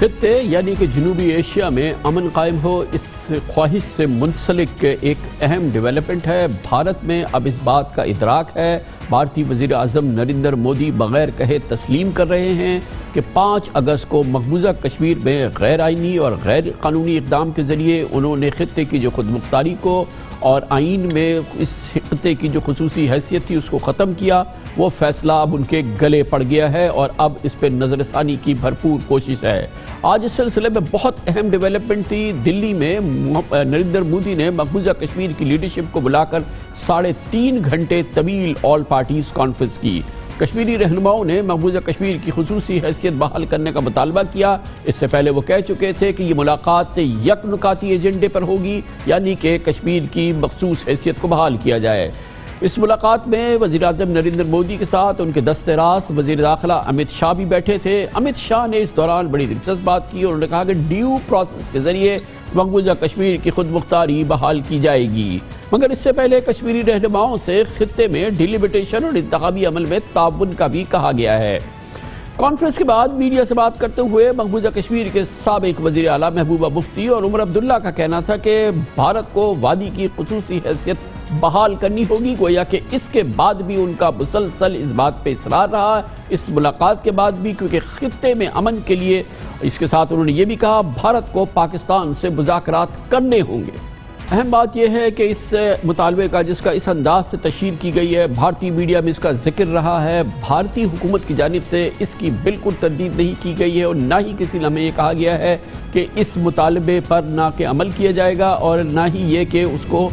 خطے یعنی کہ جنوبی ایشیا میں امن قائم ہو، اس خواہش سے منسلک ایک اہم ڈیولپمنٹ ہے۔ بھارت میں اب اس بات کا ادراک ہے، بھارتی وزیر اعظم نریندر مودی بغیر کہے تسلیم کر رہے ہیں کہ 5 اگست کو مقبوضہ کشمیر میں غیر آئینی اور غیر قانونی اقدام کے ذریعے انہوں نے خطے کی جو خود مختاری کو اور آئین میں اس خطے کی جو خصوصی حیثیت تھی اس کو ختم کیا۔ وہ فیصلہ اب ان کے گلے پڑ گیا ہے اور اب اس پہ نظر ثانی کی بھرپور کوشش ہے۔ آج اس سلسلے میں بہت اہم ڈیولپمنٹ تھی۔ دلی میں نریندر مودی نے مقبوضہ کشمیر کی لیڈرشپ کو بلا کر 3.5 گھنٹے طویل آل پارٹیز کانفرنس کی۔ کشمیری رہنماؤں نے مقبوضہ کشمیر کی خصوصی حیثیت بحال کرنے کا مطالبہ کیا۔ اس سے پہلے وہ کہہ چکے تھے کہ یہ ملاقات یک نکاتی ایجنڈے پر ہوگی، یعنی کہ کشمیر کی مخصوص حیثیت کو بحال کیا جائے۔ اس ملاقات میں وزیر اعظم نریندر مودی کے ساتھ ان کے دست راست وزیر داخلہ امت شاہ بھی بیٹھے تھے۔ امت شاہ نے اس دوران بڑی دلچسپ بات کی اور انہوں نے کہا کہ ڈیو پروسیس کے ذریعے مقبوضہ کشمیر کی خود مختاری بحال کی جائے گی، مگر اس سے پہلے کشمیری رہنماؤں سے خطے میں ڈیلیمیٹیشن اور انتخابی عمل میں تعاون کا بھی کہا گیا ہے۔ کانفرنس کے بعد میڈیا سے بات کرتے ہوئے مقبوضہ کشمیر کے سابق وزیر اعلیٰ محبوبہ مفتی اور عمر عبداللہ کا کہنا تھا کہ بھارت کو وادی کی خصوصی حیثیت بحال کرنی ہوگی، گویا کہ اس کے بعد بھی ان کا مسلسل اس بات پہ اصرار رہا، اس ملاقات کے بعد بھی، کیونکہ خطے میں امن کے لیے اس کے ساتھ انہوں نے یہ بھی کہا بھارت کو پاکستان سے مذاکرات کرنے ہوں گے۔ اہم بات یہ ہے کہ اس مطالبے کا جس کا اس انداز سے تشہیر کی گئی ہے، بھارتی میڈیا میں اس کا ذکر رہا ہے، بھارتی حکومت کی جانب سے اس کی بالکل تردید نہیں کی گئی ہے اور نہ ہی کسی نے ہمیں یہ کہا گیا ہے کہ اس مطالبے پر نہ کہ عمل کیا جائے گا اور نہ ہی یہ کہ اس کو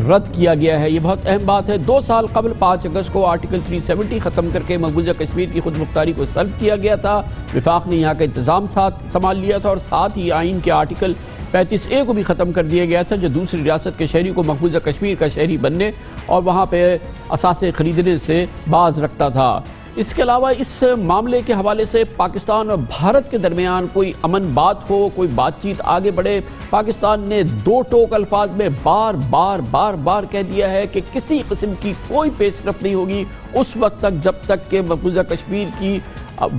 رد کیا گیا ہے۔ یہ بہت اہم بات ہے۔ 2 سال قبل 5 اگست کو آرٹیکل 370 ختم کر کے مقبوضہ کشمیر کی خود مختاری کو سلب کیا گیا تھا۔ وفاق نے یہاں کا انتظام سنبھال لیا تھا اور ساتھ ہی آئین کے آرٹیکل 35A کو بھی ختم کر دیا گیا تھا، جو دوسری ریاست کے شہری کو مقبوضہ کشمیر کا شہری بننے اور وہاں پہ اثاثے خریدنے سے باز رکھتا تھا۔ اس کے علاوہ اس معاملے کے حوالے سے پاکستان اور بھارت کے درمیان کوئی امن بات ہو، کوئی بات چیت آگے بڑھے، پاکستان نے 2 ٹوک الفاظ میں بار کہہ دیا ہے کہ کسی قسم کی کوئی پیش رفت نہیں ہوگی اس وقت تک جب تک کہ مقبوضہ کشمیر کی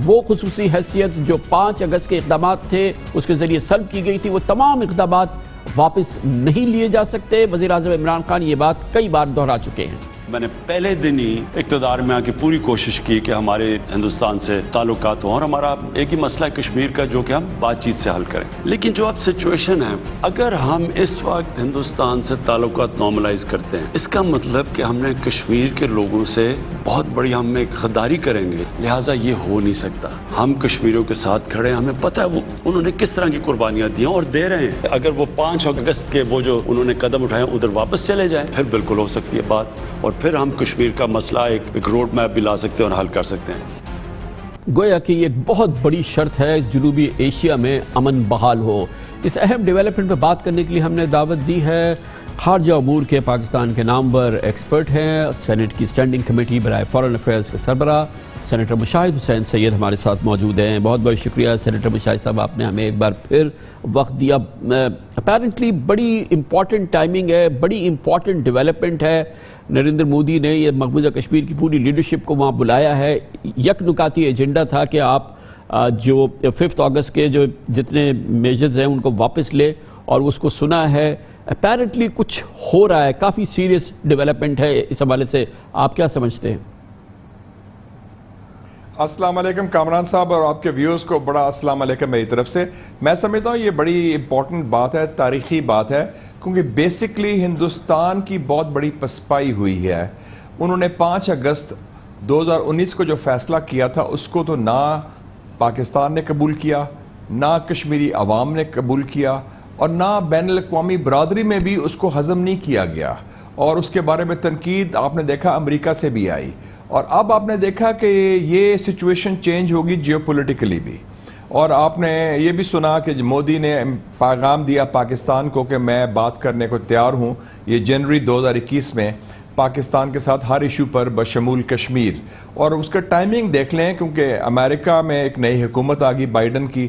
وہ خصوصی حیثیت جو 5 اگست کے اقدامات تھے اس کے ذریعے سلب کی گئی تھی، وہ تمام اقدامات واپس نہیں لیے جا سکتے۔ وزیر اعظم عمران خان یہ بات کئی بار دہرا چکے ہیں۔ میں نے پہلے دن ہی اقتدار میں آ کے پوری کوشش کی کہ ہمارے ہندوستان سے تعلقات ہوں اور ہمارا ایک ہی مسئلہ ہے کشمیر کا جو کہ ہم بات چیت سے حل کریں، لیکن جو اب سچویشن ہے اگر ہم اس وقت ہندوستان سے تعلقات نارملائز کرتے ہیں اس کا مطلب کہ ہم نے کشمیر کے لوگوں سے بہت بڑی ہم ایک غداری کریں گے، لہٰذا یہ ہو نہیں سکتا۔ ہم کشمیریوں کے ساتھ کھڑے ہیں، ہمیں پتہ ہے وہ انہوں نے کس طرح کی قربانیاں دی ہیں اور دے رہے ہیں۔ اگر وہ 5 اگست کے وہ جو انہوں نے قدم اٹھائے ادھر واپس چلے جائیں پھر بالکل ہو سکتی ہے بات اور پھر ہم کشمیر کا مسئلہ ایک روڈ میپ بھی لا سکتے ہیں اور حل کر سکتے ہیں۔ گویا کہ یہ ایک بہت بڑی شرط ہے جنوبی ایشیا میں امن بحال ہو۔ اس اہم ڈیولپمنٹ پہ بات کرنے کے لیے ہم نے دعوت دی ہے خارجہ امور کے پاکستان کے نامور ایکسپرٹ ہیں، سینٹ کی اسٹینڈنگ کمیٹی برائے فارن افیئرز کے سربراہ سینیٹر مشاہد حسین سید ہمارے ساتھ موجود ہیں۔ بہت بہت شکریہ سینیٹر مشاہد صاحب، آپ نے ہمیں ایک بار پھر وقت دیا۔ اپیرنٹلی بڑی امپورٹنٹ ٹائمنگ ہے، بڑی امپورٹنٹ ڈیولپمنٹ ہے۔ نریندر مودی نے یہ مقبوضہ کشمیر کی پوری لیڈرشپ کو وہاں بلایا ہے۔ یک نکاتی ایجنڈا تھا کہ آپ جو 5 اگست کے جو جتنے میجرز ہیں ان کو واپس لے اور اس کو سنا ہے۔ اپیرنٹلی کچھ ہو رہا ہے، کافی سیریس ڈیولپمنٹ ہے، اس حوالے سے آپ کیا سمجھتے ہیں؟ السلام علیکم کامران صاحب اور آپ کے ویورز کو بڑا السلام علیکم میری طرف سے۔ میں سمجھتا ہوں یہ بڑی امپورٹنٹ بات ہے، تاریخی بات ہے، کیونکہ بیسکلی ہندوستان کی بہت بڑی پسپائی ہوئی ہے۔ انہوں نے 5 اگست 2019 کو جو فیصلہ کیا تھا اس کو تو نہ پاکستان نے قبول کیا، نہ کشمیری عوام نے قبول کیا اور نہ بین الاقوامی برادری میں بھی اس کو ہضم نہیں کیا گیا اور اس کے بارے میں تنقید آپ نے دیکھا امریکہ سے بھی آئی اور اب آپ نے دیکھا کہ یہ سچویشن چینج ہوگی جیو پولیٹیکلی بھی۔ اور آپ نے یہ بھی سنا کہ مودی نے پیغام دیا پاکستان کو کہ میں بات کرنے کو تیار ہوں یہ جنوری 2021 میں پاکستان کے ساتھ ہر ایشو پر بشمول کشمیر۔ اور اس کا ٹائمنگ دیکھ لیں کیونکہ امریکہ میں ایک نئی حکومت آ گئی بائیڈن کی،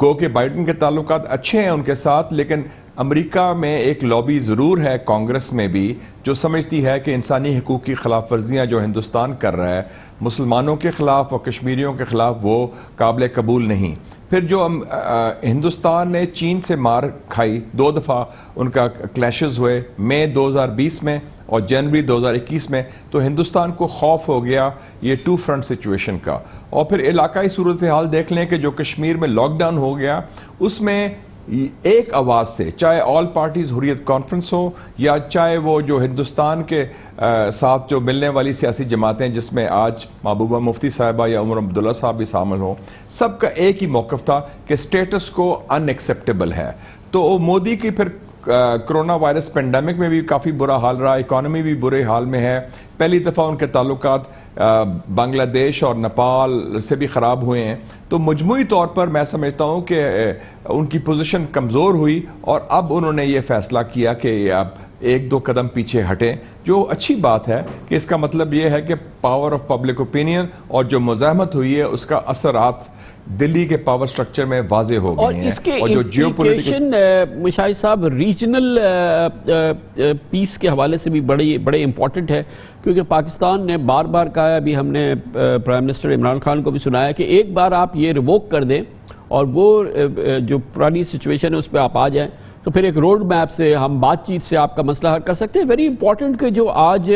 گو کہ بائیڈن کے تعلقات اچھے ہیں ان کے ساتھ، لیکن امریکہ میں ایک لابی ضرور ہے کانگریس میں بھی جو سمجھتی ہے کہ انسانی حقوق کی خلاف ورزیاں جو ہندوستان کر رہا ہے مسلمانوں کے خلاف اور کشمیریوں کے خلاف وہ قابل قبول نہیں۔ پھر جو ہندوستان نے چین سے مار کھائی، 2 دفعہ ان کا کلیشز ہوئے، مئی 2020 میں اور جنوری 2021 میں، تو ہندوستان کو خوف ہو گیا یہ 2 فرنٹ سچویشن کا. اور پھر علاقائی صورتحال دیکھ لیں کہ جو کشمیر میں لاک ڈاؤن ہو گیا، اس میں ایک آواز سے، چاہے آل پارٹیز حریت کانفرنس ہو یا چاہے وہ جو ہندوستان کے ساتھ جو ملنے والی سیاسی جماعتیں جس میں آج محبوبہ مفتی صاحبہ یا عمر عبداللہ صاحب بھی شامل ہوں، سب کا ایک ہی موقف تھا کہ سٹیٹس کو ان ایکسیپٹیبل ہے. تو مودی کی پھر کرونا وائرس پینڈیمک میں بھی کافی برا حال رہا، اکانومی بھی برے حال میں ہے. پہلی دفعہ ان کے تعلقات بنگلہ دیش اور نیپال سے بھی خراب ہوئے ہیں. تو مجموعی طور پر میں سمجھتا ہوں کہ ان کی پوزیشن کمزور ہوئی اور اب انہوں نے یہ فیصلہ کیا کہ اب 1-2 قدم پیچھے ہٹیں، جو اچھی بات ہے کہ اس کا مطلب یہ ہے کہ پاور آف پبلک اوپینین اور جو مزاحمت ہوئی ہے اس کا اثرات دلی کے پاور سٹرکچر میں واضح ہو گئے ہیں. اور اس کے امپلیکیشن مشاہد صاحب ریجنل پیس کے حوالے سے بھی بڑے امپورٹنٹ ہے، کیونکہ پاکستان نے بار بار کہا ہے، ابھی ہم نے پرائم منسٹر عمران خان کو بھی سنایا کہ ایک بار آپ یہ ریووک کر دیں اور وہ جو پرانی سچویشن ہے اس پہ آپ آ جائیں تو پھر ایک روڈ میپ سے ہم بات چیت سے آپ کا مسئلہ حل کر سکتے ہیں. ویری امپورٹنٹ کہ جو آج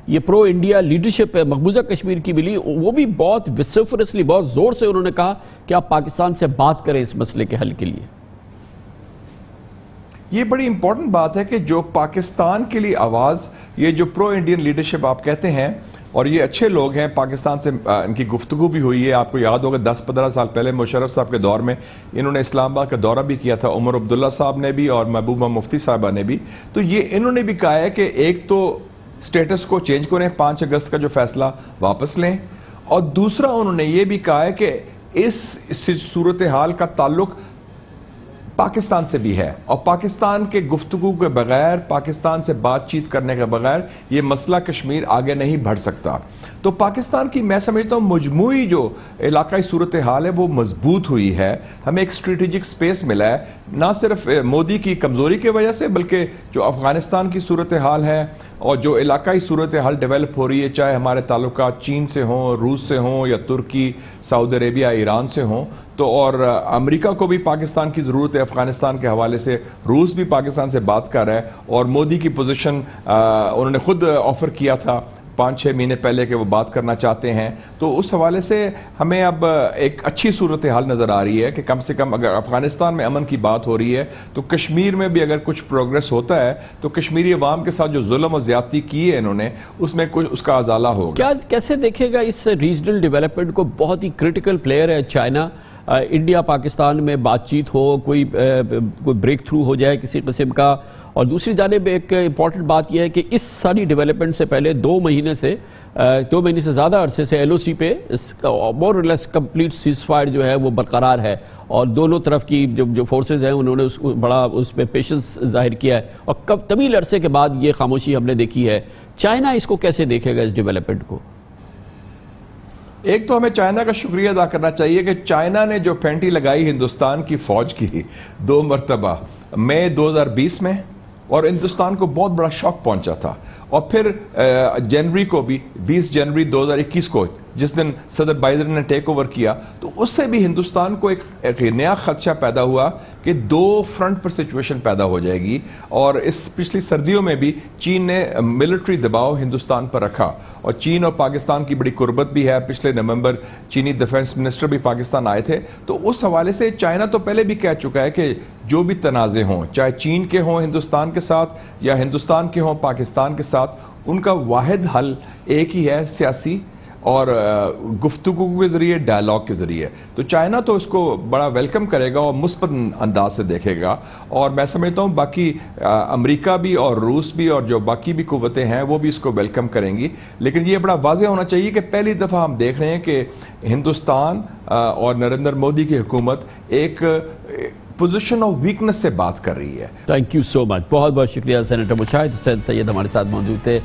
یہ پرو انڈیا لیڈرشپ ہے مقبوضہ کشمیر کی ملی، وہ بھی بہت وسیفرسلی، بہت زور سے انہوں نے کہا کہ آپ پاکستان سے بات کریں اس مسئلے کے حل کے لیے. یہ بڑی امپورٹنٹ بات ہے کہ جو پاکستان کے لیے آواز، یہ جو پرو انڈین لیڈرشپ آپ کہتے ہیں، اور یہ اچھے لوگ ہیں، پاکستان سے ان کی گفتگو بھی ہوئی ہے. آپ کو یاد ہوگا 10-15 سال پہلے مشرف صاحب کے دور میں انہوں نے اسلام آباد کا دورہ بھی کیا تھا، عمر عبداللہ صاحب نے بھی اور محبوبہ مفتی صاحبہ نے بھی. تو یہ انہوں نے بھی کہا ہے کہ ایک تو سٹیٹس کو چینج کریں، 5 اگست کا جو فیصلہ واپس لیں، اور دوسرا انہوں نے یہ بھی کہا ہے کہ اس صورتحال کا تعلق پاکستان سے بھی ہے اور پاکستان کے گفتگو کے بغیر، پاکستان سے بات چیت کرنے کے بغیر یہ مسئلہ کشمیر آگے نہیں بڑھ سکتا. تو پاکستان کی میں سمجھتا ہوں مجموعی جو علاقائی صورتحال ہے وہ مضبوط ہوئی ہے. ہمیں ایک اسٹریٹجک سپیس ملا ہے، نہ صرف مودی کی کمزوری کی وجہ سے بلکہ جو افغانستان کی صورتحال ہے اور جو علاقائی صورتحال ڈیولپ ہو رہی ہے، چاہے ہمارے تعلقات چین سے ہوں، روس سے ہوں یا ترکی، سعودی عربیہ، ایران سے ہوں. تو اور امریکہ کو بھی پاکستان کی ضرورت ہے افغانستان کے حوالے سے، روس بھی پاکستان سے بات کر رہا ہے اور مودی کی پوزیشن انہوں نے خود آفر کیا تھا 5-6 مہینے پہلے کہ وہ بات کرنا چاہتے ہیں. تو اس حوالے سے ہمیں اب ایک اچھی صورتحال نظر آ رہی ہے کہ کم سے کم اگر افغانستان میں امن کی بات ہو رہی ہے تو کشمیر میں بھی اگر کچھ پروگریس ہوتا ہے تو کشمیری عوام کے ساتھ جو ظلم و زیادتی کی ہے انہوں نے اس میں کچھ اس کا ازالہ ہوگا. کیسے دیکھے گا اس ریجنل ڈیولپمنٹ کو؟ بہت ہی کرٹیکل پلیئر ہے چائنا. انڈیا پاکستان میں بات چیت ہو، کوئی بریک تھرو ہو جائے کسی قسم کا. اور دوسری جانب ایک امپورٹنٹ بات یہ ہے کہ اس ساری ڈیولپمنٹ سے پہلے 2 مہینے سے زیادہ عرصے سے ایل او سی پہ مور اور لیس کمپلیٹ سیز فائر جو ہے وہ برقرار ہے اور دونوں طرف کی جو فورسز ہیں انہوں نے بڑا اس پہ پیشنس ظاہر کیا ہے اور طویل عرصے کے بعد یہ خاموشی ہم نے دیکھی ہے. چائنا اس کو کیسے دیکھے گا اس ڈیولپمنٹ کو؟ ایک تو ہمیں چائنا کا شکریہ ادا کرنا چاہیے کہ چائنا نے جو پھینٹی لگائی ہندوستان کی فوج کی 2 مرتبہ، مئی 2020 میں، اور ہندوستان کو بہت بڑا شاک پہنچا تھا. اور پھر جنوری کو بھی 20 جنوری 2021 کو جس دن صدر بائیڈن نے ٹیک اوور کیا تو اس سے بھی ہندوستان کو ایک نیا خدشہ پیدا ہوا کہ 2 فرنٹ پر سچویشن پیدا ہو جائے گی. اور اس پچھلی سردیوں میں بھی چین نے ملٹری دباؤ ہندوستان پر رکھا اور چین اور پاکستان کی بڑی قربت بھی ہے. پچھلے نومبر چینی ڈیفنس منسٹر بھی پاکستان آئے تھے. تو اس حوالے سے چائنا تو پہلے بھی کہہ چکا ہے کہ جو بھی تنازع ہوں، چاہے چین کے ہوں ہندوستان کے ساتھ یا ہندوستان کے ہوں پاکستان کے ساتھ، ان کا واحد حل ایک ہی ہے، سیاسی اور گفتگو کے ذریعے، ڈائلاگ کے ذریعے. تو چائنا تو اس کو بڑا ویلکم کرے گا اور مثبت انداز سے دیکھے گا. اور میں سمجھتا ہوں باقی امریکہ بھی اور روس بھی اور جو باقی بھی قوتیں ہیں وہ بھی اس کو ویلکم کریں گی. لیکن یہ بڑا واضح ہونا چاہیے کہ پہلی دفعہ ہم دیکھ رہے ہیں کہ ہندوستان اور نریندر مودی کی حکومت ایک پوزیشن آف ویکنس سے بات کر رہی ہے. تھینک یو سو مچ. بہت بہت شکریہ سینیٹر مشاہد حسین سید ہمارے ساتھ موجود تھے،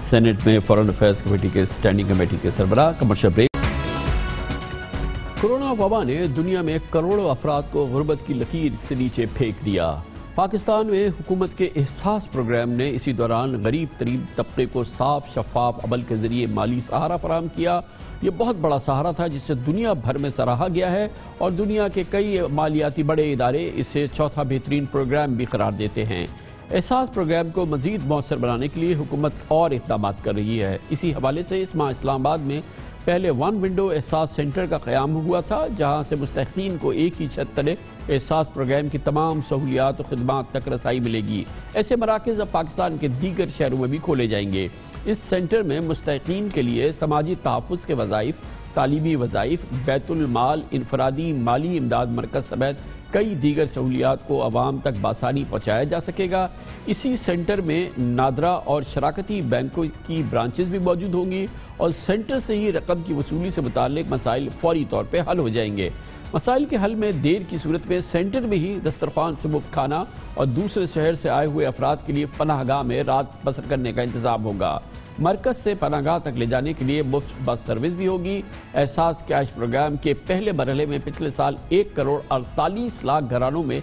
سینٹ میں فورن افیئرز کمیٹی کے اسٹینڈنگ کمیٹی کے سربراہ. Commercial break. کورونا وبا نے دنیا میں کروڑوں افراد کو غربت کی لکیر سے نیچے پھینک دیا. پاکستان میں حکومت کے احساس پروگرام نے اسی دوران غریب ترین طبقے کو صاف شفاف عمل کے ذریعے مالی سہارا فراہم کیا. یہ بہت بڑا سہارا تھا جسے دنیا بھر میں سراہا گیا ہے اور دنیا کے کئی مالیاتی بڑے ادارے اسے چوتھا بہترین پروگرام بھی قرار دیتے ہیں۔ احساس پروگرام کو مزید مؤثر بنانے کے لیے حکومت اور اقدامات کر رہی ہے۔ اسی حوالے سے اس ماہ اسلام آباد میں پہلے ون ونڈو احساس سینٹر کا قیام ہوا تھا، جہاں سے مستحقین کو ایک ہی چھت تلے احساس پروگرام کی تمام سہولیات و خدمات تک رسائی ملے گی۔ ایسے مراکز اب پاکستان کے دیگر شہروں میں بھی کھولے جائیں گے۔ اس سینٹر میں مستحقین کے لیے سماجی تحفظ کے وظائف، تعلیمی وظائف، بیت المال، انفرادی مالی امداد مرکز سمیت کئی دیگر سہولیات کو عوام تک بآسانی پہنچایا جا سکے گا۔ اسی سینٹر میں نادرہ اور شراکتی بینکوں کی برانچز بھی موجود ہوں گی اور سینٹر سے ہی رقم کی وصولی سے متعلق مسائل فوری طور پہ حل ہو جائیں گے۔ مسائل کے حل میں دیر کی صورت میں سینٹر میں ہی دسترخوان سے مفت کھانا اور دوسرے شہر سے آئے ہوئے افراد کے لیے پناہ گاہ میں رات بسر کرنے کا انتظام ہوگا۔ مرکز سے پناہ گاہ تک لے جانے کے لیے مفت بس سروس بھی ہوگی۔ احساس کیش پروگرام کے پہلے مرحلے میں پچھلے سال 1 کروڑ 48 لاکھ گھرانوں میں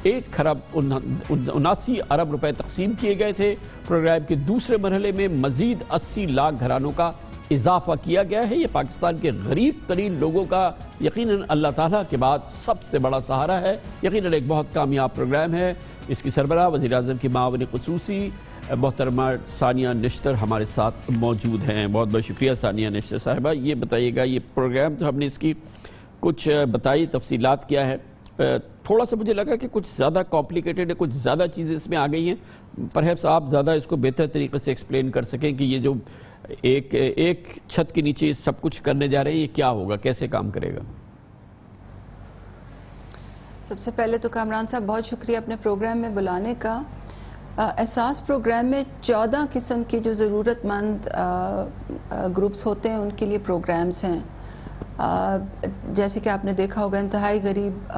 1 خرب 79 ارب روپے تقسیم کیے گئے تھے۔ پروگرام کے دوسرے مرحلے میں مزید 80 لاکھ گھرانوں کا اضافہ کیا گیا ہے۔ یہ پاکستان کے غریب ترین لوگوں کا یقیناً اللہ تعالیٰ کے بعد سب سے بڑا سہارا ہے، یقیناً ایک بہت کامیاب پروگرام ہے۔ اس کی سربراہ وزیر اعظم کی معاون خصوصی محترمہ ثانیہ نشتر ہمارے ساتھ موجود ہیں۔ بہت بہت شکریہ ثانیہ نشتر صاحبہ۔ یہ بتائیے گا، یہ پروگرام تو ہم نے اس کی کچھ بتائی تفصیلات کیا ہے، تھوڑا سا مجھے لگا کہ کچھ زیادہ کمپلیکیٹڈ ہے، کچھ زیادہ چیزیں اس میں آ گئی ہیں۔ پرہیپس آپ زیادہ اس کو بہتر طریقے سے ایکسپلین کر سکیں کہ یہ جو ایک چھت کے نیچے سب کچھ کرنے جا رہے ہیں، یہ کیا ہوگا، کیسے کام کرے گا؟ سب سے پہلے تو کامران صاحب بہت شکریہ اپنے پروگرام میں بلانے کا۔ احساس پروگرام میں 14 قسم کے جو ضرورت مند گروپس ہوتے ہیں ان کے لیے پروگرامز ہیں۔ جیسے کہ آپ نے دیکھا ہوگا، انتہائی غریب،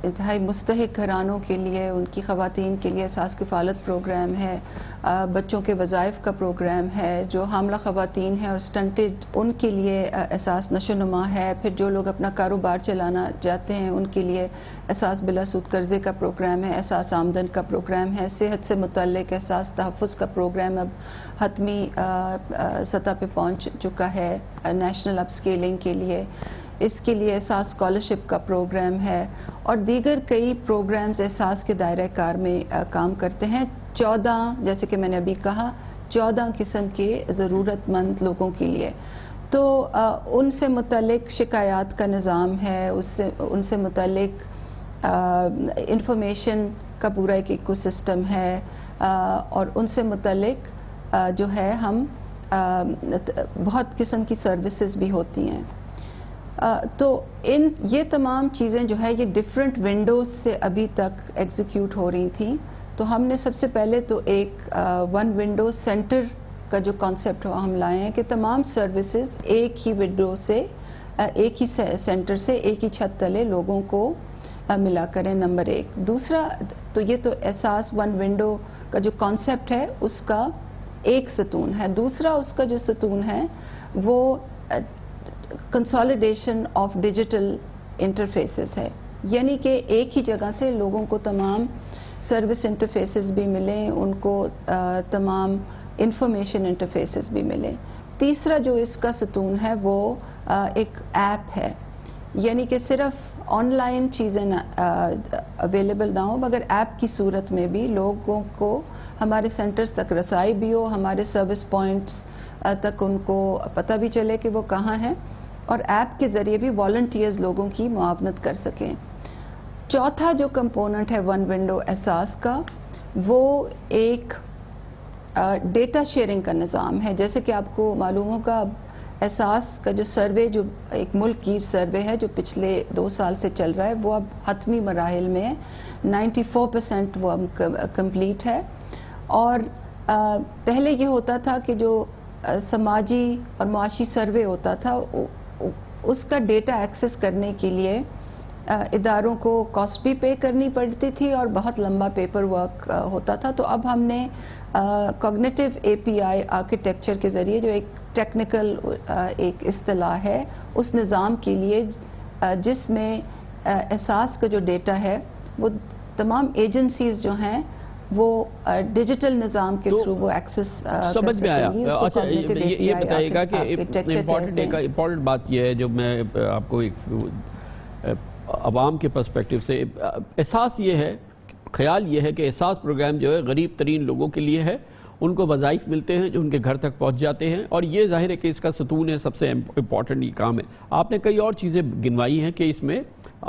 انتہائی مستحق گھرانوں کے لیے، ان کی خواتین کے لیے احساس کفالت پروگرام ہے، بچوں کے وظائف کا پروگرام ہے، جو حاملہ خواتین ہیں اور سٹنٹڈ ان کے لیے احساس نشو نما ہے، پھر جو لوگ اپنا کاروبار چلانا چاہتے ہیں ان کے لیے احساس بلا سود قرضے کا پروگرام ہے، احساس آمدن کا پروگرام ہے، صحت سے متعلق احساس تحفظ کا پروگرام اب حتمی سطح پہ پہنچ چکا ہے نیشنل اپ اسکیلنگ کے لیے۔ اس کے لیے احساس اسکالرشپ کا پروگرام ہے اور دیگر کئی پروگرامز احساس کے دائرہ کار میں کام کرتے ہیں۔ 14 جیسے کہ میں نے ابھی کہا 14 قسم کے ضرورت مند لوگوں کے لیے، تو ان سے متعلق شکایات کا نظام ہے، ان سے متعلق انفارمیشن کا پورا ایک ایکو سسٹم ہے اور ان سے متعلق جو ہے ہم بہت قسم کی سروسز بھی ہوتی ہیں۔ تو یہ تمام چیزیں جو ہے یہ ڈیفرنٹ ونڈوز سے ابھی تک ایگزیکیوٹ ہو رہی تھیں۔ تو ہم نے سب سے پہلے تو ایک ون ونڈو سینٹر کا جو کانسیپٹ ہم لائے ہیں کہ تمام سروسز ایک ہی ونڈو سے، ایک ہی سینٹر سے، ایک ہی چھت تلے لوگوں کو ملا کریں، نمبر 1۔ دوسرا تو یہ تو احساس ون ونڈو کا جو کانسیپٹ ہے اس کا ایک ستون ہے۔ دوسرا اس کا جو ستون ہے وہ کنسالیڈیشن آف ڈیجیٹل انٹرفیسز ہے، یعنی کہ ایک ہی جگہ سے لوگوں کو تمام سروس انٹرفیسز بھی ملیں، ان کو تمام انفارمیشن انٹرفیسز بھی ملیں۔ تیسرا جو اس کا ستون ہے وہ ایک ایپ ہے، یعنی کہ صرف آن لائن چیزیں اویلیبل نہ ہوں مگر ایپ کی صورت میں بھی لوگوں کو ہمارے سینٹرز تک رسائی بھی ہو، ہمارے سروس پوائنٹس تک ان کو پتہ بھی چلے کہ وہ کہاں ہیں، اور ایپ کے ذریعے بھی والنٹیئرز لوگوں کی معاونت کر سکیں۔ چوتھا جو کمپوننٹ ہے ون ونڈو احساس کا وہ ایک ڈیٹا شیئرنگ کا نظام ہے۔ جیسے کہ آپ کو معلوم ہوگا احساس کا جو سروے، جو ایک ملک گیر سروے ہے جو پچھلے 2 سال سے چل رہا ہے، وہ اب حتمی مراحل میں ہے، 94% وہ اب کمپلیٹ ہے۔ اور پہلے یہ ہوتا تھا کہ جو سماجی اور معاشی سروے ہوتا تھا اس کا ڈیٹا ایکسس کرنے کے لیے اداروں کو کاسٹ بھی پے کرنی پڑتی تھی اور بہت لمبا پیپر ورک ہوتا تھا۔ تو اب ہم نے کوگنیٹو اے پی آئی آرکیٹیکچر کے ذریعے، جو ایک ٹیکنیکل ایک اصطلاح ہے، اس نظام کے لیے جس میں احساس کا جو ڈیٹا ہے وہ تمام ایجنسیز جو ہیں وہ ڈیجیٹل نظام کے تھرو وہ ایکسس سمجھ میں آیا. اچھا یہ بتائیے گا کہ امپورٹنٹ بات یہ ہے جو میں آپ کو عوام کے پرسپیکٹیو سے احساس یہ ہے، خیال یہ ہے کہ احساس پروگرام جو ہے غریب ترین لوگوں کے لیے ہے، ان کو وظائف ملتے ہیں جو ان کے گھر تک پہنچ جاتے ہیں، اور یہ ظاہر ہے کہ اس کا ستون ہے، سب سے امپورٹنٹ یہ کام ہے. آپ نے کئی اور چیزیں گنوائی ہیں کہ اس میں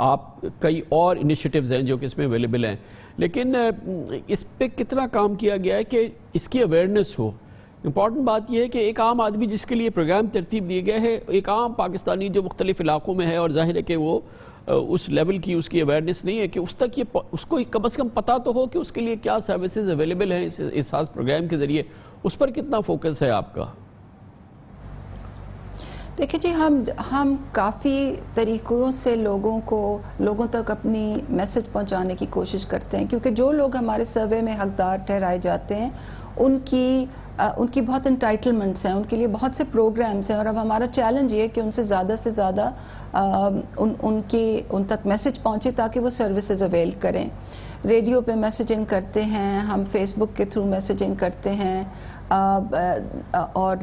آپ کئی اور انیشیٹیوز ہیں جو کہ اس میں اویلیبل ہیں، لیکن اس پہ کتنا کام کیا گیا ہے کہ اس کی اویئرنیس ہو؟ امپورٹنٹ بات یہ ہے کہ ایک عام آدمی جس کے لیے پروگرام ترتیب دیے گئے ہے، ایک عام پاکستانی جو مختلف علاقوں میں ہے، اور ظاہر ہے کہ وہ اس لیول کی اس کی اویئرنیس نہیں ہے کہ اس تک اس کو کم از کم پتہ تو ہو کہ اس کے لیے کیا سروسز اویلیبل ہیں اس احساس پروگرام کے ذریعے. اس پر کتنا فوکس ہے آپ کا؟ دیکھیں جی، ہم کافی طریقوں سے لوگوں تک اپنی میسج پہنچانے کی کوشش کرتے ہیں، کیونکہ جو لوگ ہمارے سروے میں حقدار ٹھہرائے جاتے ہیں ان کی بہت انٹائٹلمنٹس ہیں، ان کے لیے بہت سے پروگرامز ہیں، اور اب ہمارا چیلنج یہ ہے کہ ان سے زیادہ ان تک میسج پہنچے تاکہ وہ سروسز اویل کریں. ریڈیو پہ میسیجنگ کرتے ہیں، ہم فیس بک کے تھرو میسیجنگ کرتے ہیں، اور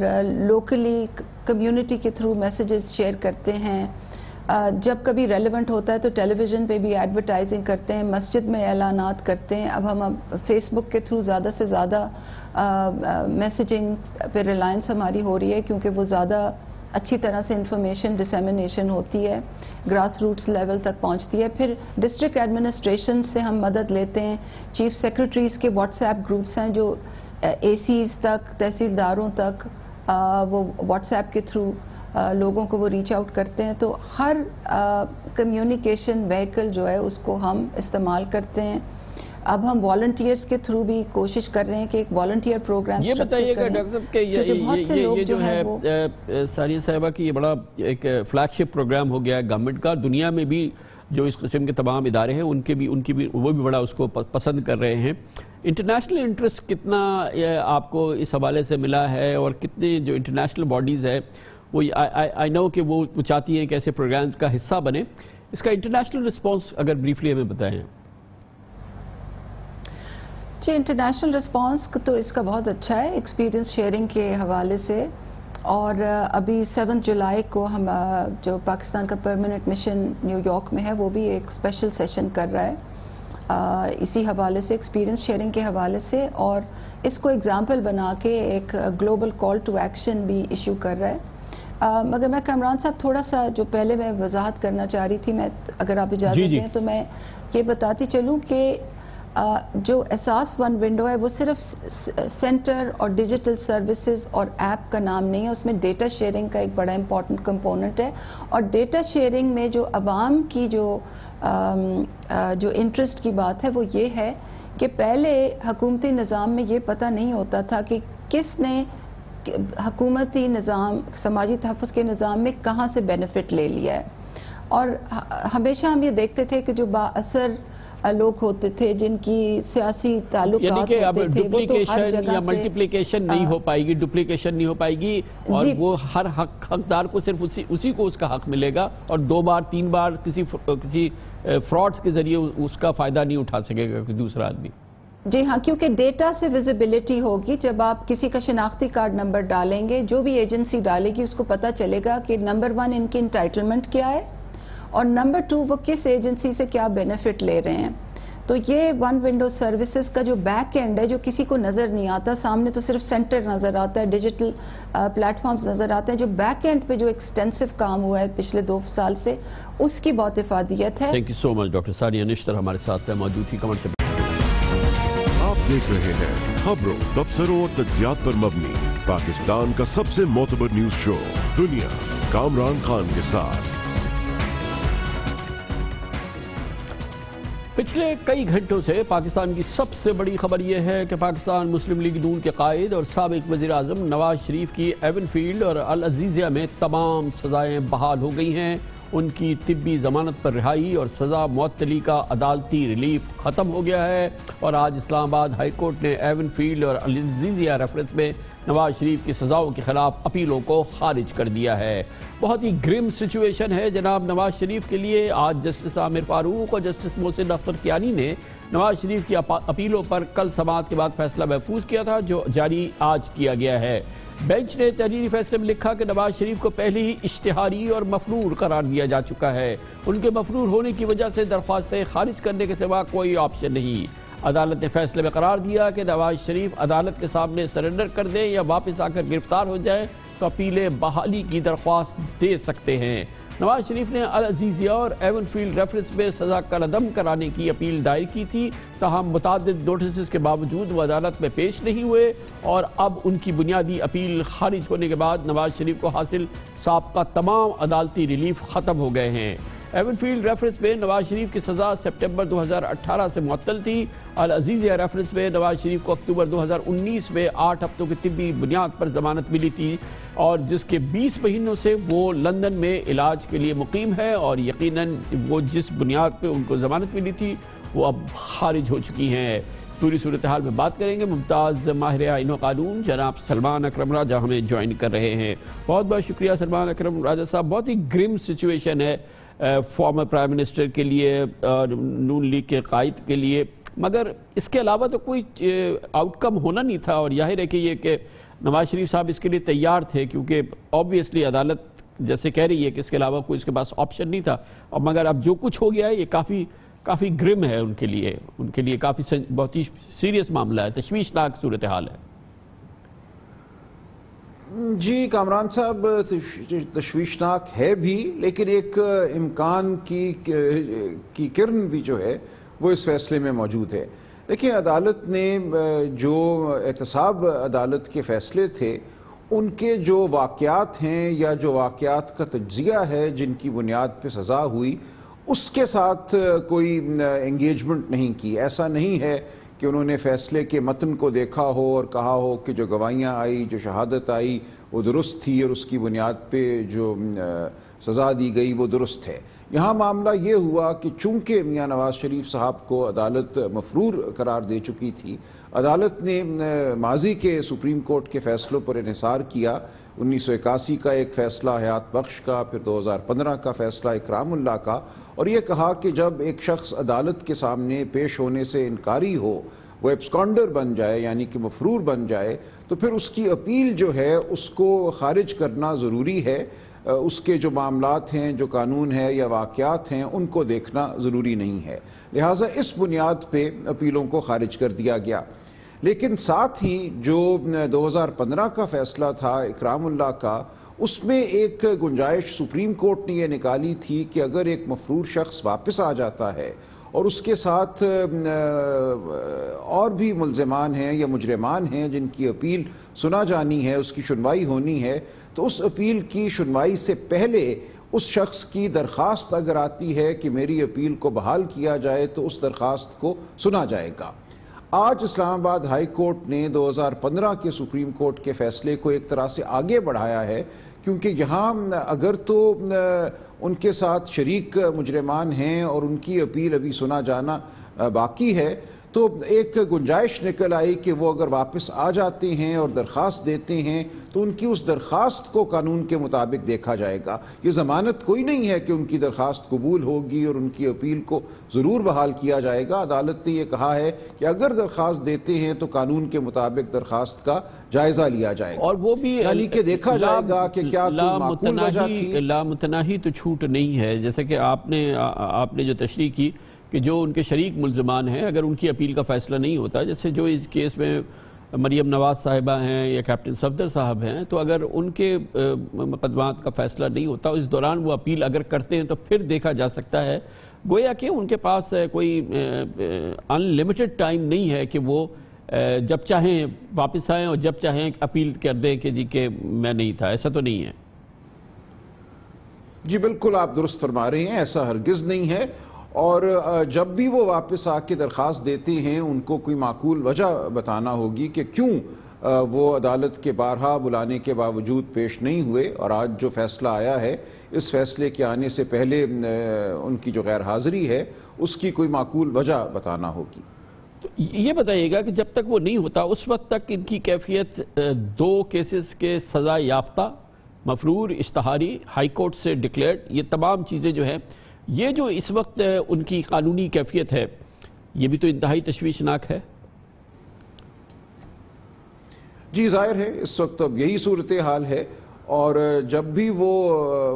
لوکلی کمیونٹی کے تھرو میسیجز شیئر کرتے ہیں. جب کبھی ریلیونٹ ہوتا ہے تو ٹیلی ویژن پہ بھی ایڈورٹائزنگ کرتے ہیں، مسجد میں اعلانات کرتے ہیں. اب ہم فیس بک کے تھرو زیادہ سے زیادہ میسیجنگ پہ ریلائنس ہماری ہو رہی ہے، کیونکہ وہ زیادہ اچھی طرح سے انفارمیشن ڈسیمینیشن ہوتی ہے، گراس روٹس لیول تک پہنچتی ہے. پھر ڈسٹرکٹ ایڈمنسٹریشن سے ہم مدد لیتے ہیں. چیف سیکرٹریز کے واٹس ایپ گروپس ہیں جو اے سیز تک، تحصیلداروں تک وہ واٹس ایپ کے تھرو لوگوں کو وہ ریچ آؤٹ کرتے ہیں. تو ہر کمیونیکیشن وہیکل جو ہے اس کو ہم استعمال کرتے ہیں. اب ہم والنٹیئرز کے تھرو بھی کوشش کر رہے ہیں کہ ایک والنٹیئر پروگرام یہ بتائیے گا ڈاکٹر صاحب کہ یہ جو ہے ثانیہ صاحبہ کی یہ بڑا ایک فلیگ شپ پروگرام ہو گیا ہے گورنمنٹ کا، دنیا میں بھی جو اس قسم کے تمام ادارے ہیں ان کی بھی وہ بھی بڑا اس کو پسند کر رہے ہیں. انٹرنیشنل انٹرسٹ کتنا آپ کو اس حوالے سے ملا ہے، اور کتنے جو انٹرنیشنل باڈیز ہے وہ آئی نو کہ وہ چاہتی ہیں کہ ایسے پروگرام کا حصہ بنے، اس کا انٹرنیشنل رسپانس اگر بریفلی ہمیں بتائیں؟ جی، انٹرنیشنل رسپانس تو اس کا بہت اچھا ہے ایکسپیرینس شیئرنگ کے حوالے سے. اور ابھی 7 جولائی کو ہم جو پاکستان کا پرماننٹ مشن نیو یارک میں ہے وہ بھی ایک اسپیشل سیشن کر رہا ہے اسی حوالے سے، ایکسپیرینس شیئرنگ کے حوالے سے، اور اس کو اگزامپل بنا کے ایک گلوبل کال ٹو ایکشن بھی ایشو کر رہا ہے. مگر میں کامران صاحب تھوڑا سا جو پہلے میں وضاحت کرنا چاہ رہی تھی، میں اگر آپ اجازت دیں تو میں یہ بتاتی چلوں کہ جو احساس ون ونڈو ہے وہ صرف سینٹر اور ڈیجیٹل سروسز اور ایپ کا نام نہیں ہے، اس میں ڈیٹا شیئرنگ کا ایک بڑا امپورٹنٹ کمپوننٹ ہے. اور ڈیٹا شیئرنگ میں جو عوام کی جو انٹرسٹ کی بات ہے وہ یہ ہے کہ پہلے حکومتی نظام میں یہ پتہ نہیں ہوتا تھا کہ کس نے حکومتی نظام، سماجی تحفظ کے نظام میں کہاں سے بینیفٹ لے لیا ہے. اور ہمیشہ ہم یہ دیکھتے تھے کہ جو با اثر لوگ ہوتے تھے، جن کی سیاسی تعلقات یعنی کہ اب ہوتے تھے، وہ تو ہر ڈپلیکیشن جگہ یا سے ملٹیپلیکیشن نہیں ہو پائے گی، ڈپلیکیشن نہیں ہو پائے گی، اور وہ ہر حقدار کو صرف اسی کو اس کا حق ملے گا، اور 2 بار 3 بار کسی فراڈز کے ذریعے اس کا فائدہ نہیں اٹھا سکے گا کوئی دوسرا آدمی. جی ہاں، کیونکہ ڈیٹا سے ویزیبلٹی ہوگی. جب آپ کسی کا شناختی کارڈ نمبر ڈالیں گے، جو بھی ایجنسی ڈالے گی اس کو پتہ چلے گا کہ نمبر 1 ان کی انٹائٹلمنٹ کیا ہے، اور نمبر 2 وہ کس ایجنسی سے کیا بینیفٹ لے رہے ہیں. تو یہ ون ونڈو سروسز کا جو بیک اینڈ ہے جو کسی کو نظر نہیں آتا، سامنے تو صرف سینٹر نظر آتا ہے، ڈیجیٹل پلیٹ فارمز نظر آتے ہیں، جو بیک اینڈ پہ جو ایکسٹینسو کام ہوا ہے پچھلے 2 سال سے، اس کی بہت افادیت ہے. Thank you so much doctor Sania Nishtar ہمارے ساتھ موجود تھی کمر سے. آپ دیکھ رہے ہیں خبروں، تبصروں اور تجزیات پر مبنی پاکستان کا سب سے معتبر نیوز شو دنیا، کامران خان کے ساتھ. پچھلے کئی گھنٹوں سے پاکستان کی سب سے بڑی خبر یہ ہے کہ پاکستان مسلم لیگ نون کے قائد اور سابق وزیر اعظم نواز شریف کی ایون فیلڈ اور العزیزیہ میں تمام سزائیں بحال ہو گئی ہیں. ان کی طبی ضمانت پر رہائی اور سزا معطلی کا عدالتی ریلیف ختم ہو گیا ہے، اور آج اسلام آباد ہائی کورٹ نے ایون فیلڈ اور العزیزیہ ریفرنس میں نواز شریف کی سزاؤں کے خلاف اپیلوں کو خارج کر دیا ہے۔ بہت ہی گرم سچویشن ہے جناب نواز شریف کے لیے۔ آج جسٹس عامر فاروق اور جسٹس محسن اختر کیانی نے نواز شریف کی اپیلوں پر کل سماعت کے بعد فیصلہ محفوظ کیا تھا، جو جاری آج کیا گیا ہے۔ بینچ نے تحریری فیصلے میں لکھا کہ نواز شریف کو پہلے ہی اشتہاری اور مفرور قرار دیا جا چکا ہے۔ ان کے مفرور ہونے کی وجہ سے درخواستیں خارج کرنے کے سوا کوئی آپشن نہیں۔ عدالت نے فیصلے میں قرار دیا کہ نواز شریف عدالت کے سامنے سرنڈر کر دیں یا واپس آ کر گرفتار ہو جائیں تو اپیلیں بحالی کی درخواست دے سکتے ہیں۔ نواز شریف نے العزیزیہ اور ایون فیلڈ ریفرنس میں سزا کالعدم کرانے کی اپیل دائر کی تھی، تاہم متعدد نوٹسز کے باوجود وہ عدالت میں پیش نہیں ہوئے اور اب ان کی بنیادی اپیل خارج ہونے کے بعد نواز شریف کو حاصل سابقہ تمام عدالتی ریلیف ختم ہو گئے ہیں۔ ایون فیلڈ ریفرنس میں نواز شریف کی سزا سپٹمبر 2018 سے معطل تھی۔ العزیزیہ ریفرنس میں نواز شریف کو اکتوبر 2019 میں 8 ہفتوں کی طبی بنیاد پر ضمانت ملی تھی اور جس کے 20 مہینوں سے وہ لندن میں علاج کے لیے مقیم ہے، اور یقیناً وہ جس بنیاد پہ ان کو ضمانت ملی تھی وہ اب خارج ہو چکی ہیں۔ پوری صورتحال میں بات کریں گے ممتاز ماہر آئین و قانون جناب سلمان اکرم راجہ ہمیں جوائن کر رہے ہیں۔ بہت بہت شکریہ سلمان اکرم راجہ صاحب۔ بہت ہی گرم سچویشن ہے فارمر پرائم منسٹر کے لیے اور نون لیگ کے قائد کے لیے، مگر اس کے علاوہ تو کوئی آؤٹ کم ہونا نہیں تھا، اور ظاہر ہے کہ یہ کہ نواز شریف صاحب اس کے لیے تیار تھے، کیونکہ آبویسلی عدالت جیسے کہہ رہی ہے کہ اس کے علاوہ کوئی اس کے پاس آپشن نہیں تھا، اور مگر اب جو کچھ ہو گیا ہے یہ کافی گرم ہے ان کے لیے کافی بہت ہی سیریس معاملہ ہے، تشویشناک صورتحال ہے۔ جی کامران صاحب، تشویشناک ہے بھی، لیکن ایک امکان کی کرن بھی جو ہے وہ اس فیصلے میں موجود ہے۔ دیکھیں، عدالت نے جو احتساب عدالت کے فیصلے تھے ان کے جو واقعات ہیں یا جو واقعات کا تجزیہ ہے جن کی بنیاد پہ سزا ہوئی، اس کے ساتھ کوئی انگیجمنٹ نہیں کی۔ ایسا نہیں ہے کہ انہوں نے فیصلے کے متن کو دیکھا ہو اور کہا ہو کہ جو گواہیاں آئی، جو شہادت آئی وہ درست تھی اور اس کی بنیاد پہ جو سزا دی گئی وہ درست ہے۔ یہاں معاملہ یہ ہوا کہ چونکہ میاں نواز شریف صاحب کو عدالت مفرور قرار دے چکی تھی، عدالت نے ماضی کے سپریم کورٹ کے فیصلوں پر انحصار کیا۔ 1981 کا ایک فیصلہ حیات بخش کا، پھر 2015 کا فیصلہ اکرام اللہ کا، اور یہ کہا کہ جب ایک شخص عدالت کے سامنے پیش ہونے سے انکاری ہو، وہ ایبسکانڈر بن جائے یعنی کہ مفرور بن جائے، تو پھر اس کی اپیل جو ہے اس کو خارج کرنا ضروری ہے۔ اس کے جو معاملات ہیں، جو قانون ہے یا واقعات ہیں، ان کو دیکھنا ضروری نہیں ہے، لہٰذا اس بنیاد پہ اپیلوں کو خارج کر دیا گیا۔ لیکن ساتھ ہی جو 2015 کا فیصلہ تھا اکرام اللہ کا، اس میں ایک گنجائش سپریم کورٹ نے یہ نکالی تھی کہ اگر ایک مفرور شخص واپس آ جاتا ہے اور اس کے ساتھ اور بھی ملزمان ہیں یا مجرمان ہیں جن کی اپیل سنا جانی ہے، اس کی سنوائی ہونی ہے، تو اس اپیل کی سنوائی سے پہلے اس شخص کی درخواست اگر آتی ہے کہ میری اپیل کو بحال کیا جائے تو اس درخواست کو سنا جائے گا۔ آج اسلام آباد ہائی کورٹ نے 2015 کے سپریم کورٹ کے فیصلے کو ایک طرح سے آگے بڑھایا ہے، کیونکہ یہاں اگر تو ان کے ساتھ شریک مجرمان ہیں اور ان کی اپیل ابھی سنا جانا باقی ہے، تو ایک گنجائش نکل آئی کہ وہ اگر واپس آ جاتے ہیں اور درخواست دیتے ہیں تو ان کی اس درخواست کو قانون کے مطابق دیکھا جائے گا۔ یہ ضمانت کوئی نہیں ہے کہ ان کی درخواست قبول ہوگی اور ان کی اپیل کو ضرور بحال کیا جائے گا۔ عدالت نے یہ کہا ہے کہ اگر درخواست دیتے ہیں تو قانون کے مطابق درخواست کا جائزہ لیا جائے گا، اور وہ بھی یعنی کہ دیکھا جائے گا کہ کیا کوئی معقول وجہ تھی۔ لامتناہی تو چھوٹ نہیں ہے، جیسے کہ آپ نے جو تشریح کی کہ جو ان کے شریک ملزمان ہیں اگر ان کی اپیل کا فیصلہ نہیں ہوتا، جیسے جو اس کیس میں مریم نواز صاحبہ ہیں یا کیپٹن صفدر صاحب ہیں، تو اگر ان کے مقدمات کا فیصلہ نہیں ہوتا اس دوران وہ اپیل اگر کرتے ہیں تو پھر دیکھا جا سکتا ہے، گویا کہ ان کے پاس کوئی ان لمیٹڈ ٹائم نہیں ہے کہ وہ جب چاہیں واپس آئیں اور جب چاہیں اپیل کر دیں کہ جی کہ میں نہیں تھا۔ ایسا تو نہیں ہے؟ جی بالکل آپ درست فرما رہے ہیں، ایسا ہرگز نہیں ہے، اور جب بھی وہ واپس آ کے درخواست دیتے ہیں ان کو کوئی معقول وجہ بتانا ہوگی کہ کیوں وہ عدالت کے بارہا بلانے کے باوجود پیش نہیں ہوئے، اور آج جو فیصلہ آیا ہے اس فیصلے کے آنے سے پہلے ان کی جو غیر حاضری ہے اس کی کوئی معقول وجہ بتانا ہوگی۔ تو یہ بتائیے گا کہ جب تک وہ نہیں ہوتا اس وقت تک ان کی کیفیت 2 کیسز کے سزا یافتہ، مفرور، اشتہاری، ہائی کورٹ سے ڈکلیئرڈ، یہ تمام چیزیں جو ہیں، یہ جو اس وقت ان کی قانونی کیفیت ہے، یہ بھی تو انتہائی تشویشناک ہے۔ جی ظاہر ہے اس وقت اب یہی صورتحال ہے، اور جب بھی وہ